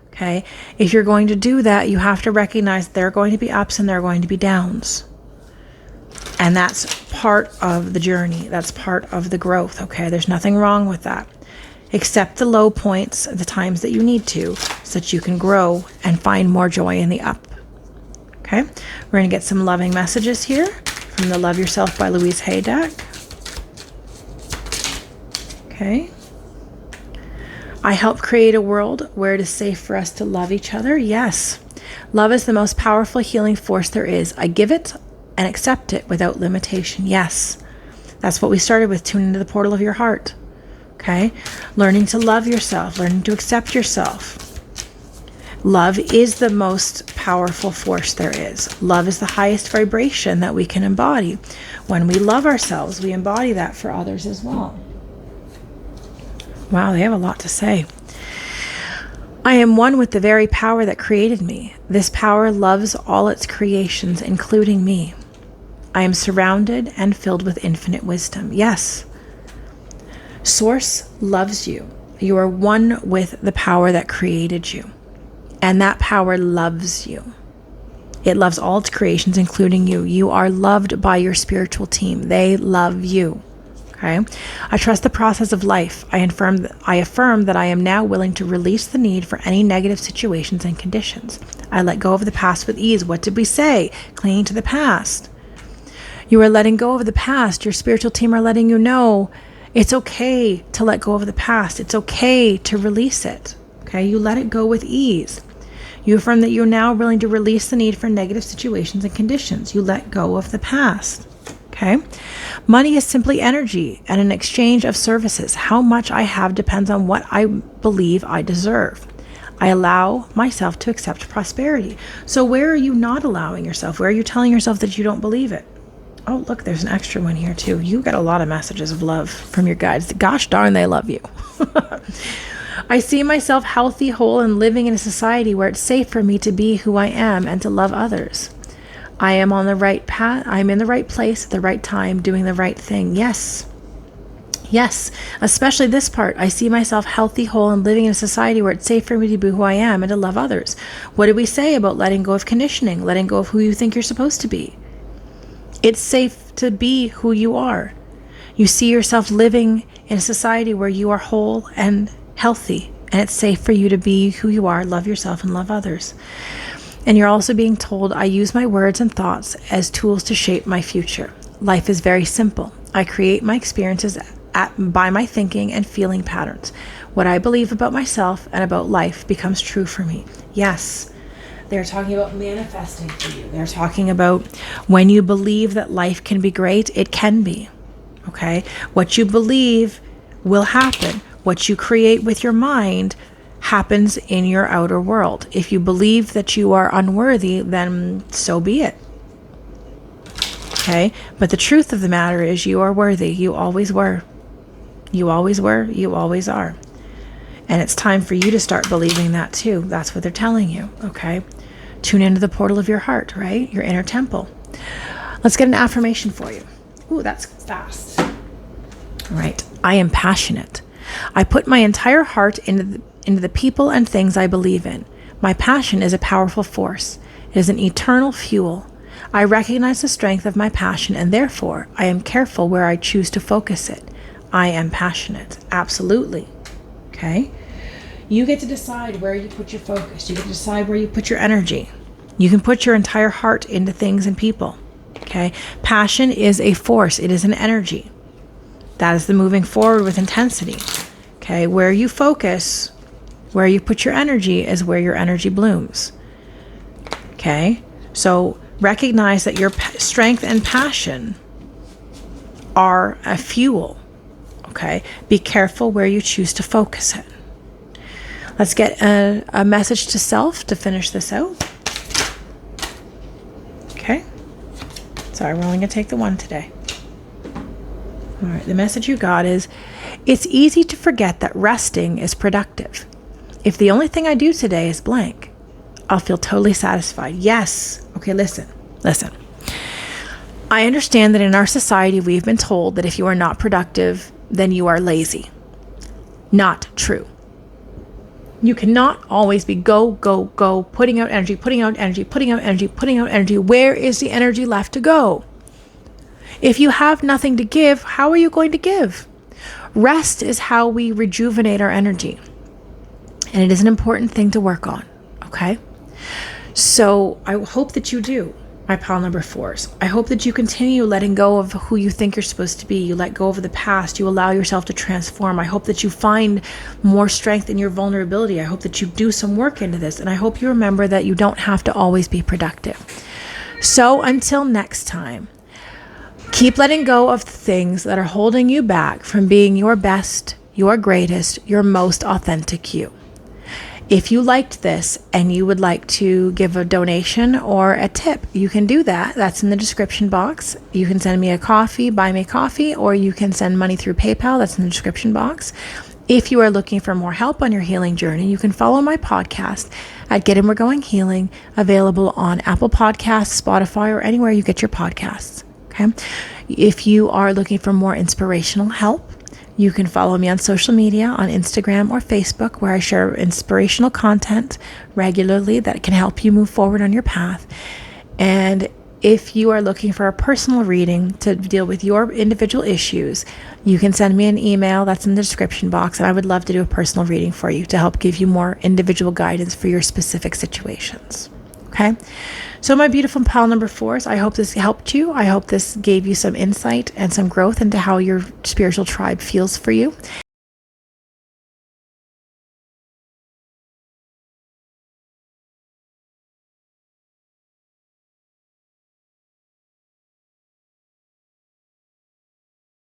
okay? If you're going to do that, you have to recognize there are going to be ups and there are going to be downs. And that's part of the journey. That's part of the growth, okay? There's nothing wrong with that. Accept the low points at the times that you need to so that you can grow and find more joy in the up, okay? We're going to get some loving messages here from the Love Yourself by Louise Hay deck. Okay. I help create a world where it is safe for us to love each other. Yes. Love is the most powerful healing force there is. I give it and accept it without limitation. Yes. That's what we started with. Tune into the portal of your heart. Okay. Learning to love yourself, learning to accept yourself. Love is the most powerful force there is. Love is the highest vibration that we can embody. When we love ourselves, we embody that for others as well. Wow, they have a lot to say. I am one with the very power that created me. This power loves all its creations, including me. I am surrounded and filled with infinite wisdom. Yes. Source loves you. You are one with the power that created you. And that power loves you. It loves all its creations, including you. You are loved by your spiritual team. They love you. Okay. I trust the process of life. I affirm that I am now willing to release the need for any negative situations and conditions. I let go of the past with ease. What did we say? Clinging to the past. You are letting go of the past. Your spiritual team are letting you know it's okay to let go of the past. It's okay to release it. Okay. You let it go with ease. You affirm that you're now willing to release the need for negative situations and conditions. You let go of the past. Okay. Money is simply energy and an exchange of services. How much I have depends on what I believe I deserve. I allow myself to accept prosperity. So where are you not allowing yourself? Where are you telling yourself that you don't believe it? Oh, look, there's an extra one here too. You got a lot of messages of love from your guides. Gosh darn, they love you. I see myself healthy, whole, and living in a society where it's safe for me to be who I am and to love others. I am on the right path. I'm in the right place at the right time, doing the right thing. Yes. Yes. Especially this part. I see myself healthy, whole, and living in a society where it's safe for me to be who I am and to love others. What did we say about letting go of conditioning, letting go of who you think you're supposed to be? It's safe to be who you are. You see yourself living in a society where you are whole and healthy, and it's safe for you to be who you are, love yourself, and love others. And you're also being told, I use my words and thoughts as tools to shape my future. Life is very simple. I create my experiences by my thinking and feeling patterns. What I believe about myself and about life becomes true for me. Yes, they're talking about manifesting for you. They're talking about when you believe that life can be great, it can be. Okay? What you believe will happen. What you create with your mind happens in your outer world. If you believe that you are unworthy, then so be it. Okay? But the truth of the matter is you are worthy. You always were. You always were. You always are. And it's time for you to start believing that too. That's what they're telling you. Okay? Tune into the portal of your heart, right? Your inner temple. Let's get an affirmation for you. Ooh, that's fast. All right. I am passionate. I put my entire heart into the people and things I believe in. My passion is a powerful force. It is an eternal fuel. I recognize the strength of my passion, and therefore I am careful where I choose to focus it. I am passionate. Absolutely. Okay? You get to decide where you put your focus. You get to decide where you put your energy. You can put your entire heart into things and people. Okay? Passion is a force. It is an energy. That is the moving forward with intensity. Okay? Where you focus, where you put your energy is where your energy blooms. Okay? So recognize that your strength and passion are a fuel. Okay? Be careful where you choose to focus it. Let's get a message to self to finish this out. Okay? Sorry, we're only going to take the one today. All right, the message you got is, it's easy to forget that resting is productive. If the only thing I do today is blank, I'll feel totally satisfied. Yes. Okay, listen. I understand that in our society, we've been told that if you are not productive, then you are lazy. Not true. You cannot always be go, putting out energy. Where is the energy left to go? If you have nothing to give, how are you going to give? Rest is how we rejuvenate our energy. And it is an important thing to work on, okay? So I hope that you do, my pile number 4s. I hope that you continue letting go of who you think you're supposed to be. You let go of the past. You allow yourself to transform. I hope that you find more strength in your vulnerability. I hope that you do some work into this. And I hope you remember that you don't have to always be productive. So until next time, keep letting go of the things that are holding you back from being your best, your greatest, your most authentic you. If you liked this and you would like to give a donation or a tip, you can do that. That's in the description box. You can send me a coffee, buy me a coffee, or you can send money through PayPal. That's in the description box. If you are looking for more help on your healing journey, you can follow my podcast at Get In We're Going Healing, available on Apple Podcasts, Spotify, or anywhere you get your podcasts. Okay. If you are looking for more inspirational help, you can follow me on social media, on Instagram or Facebook, where I share inspirational content regularly that can help you move forward on your path. And if you are looking for a personal reading to deal with your individual issues, you can send me an email. That's in the description box. And I would love to do a personal reading for you to help give you more individual guidance for your specific situations. Okay. So my beautiful pile number 4s, I hope this helped you. I hope this gave you some insight and some growth into how your spiritual tribe feels for you.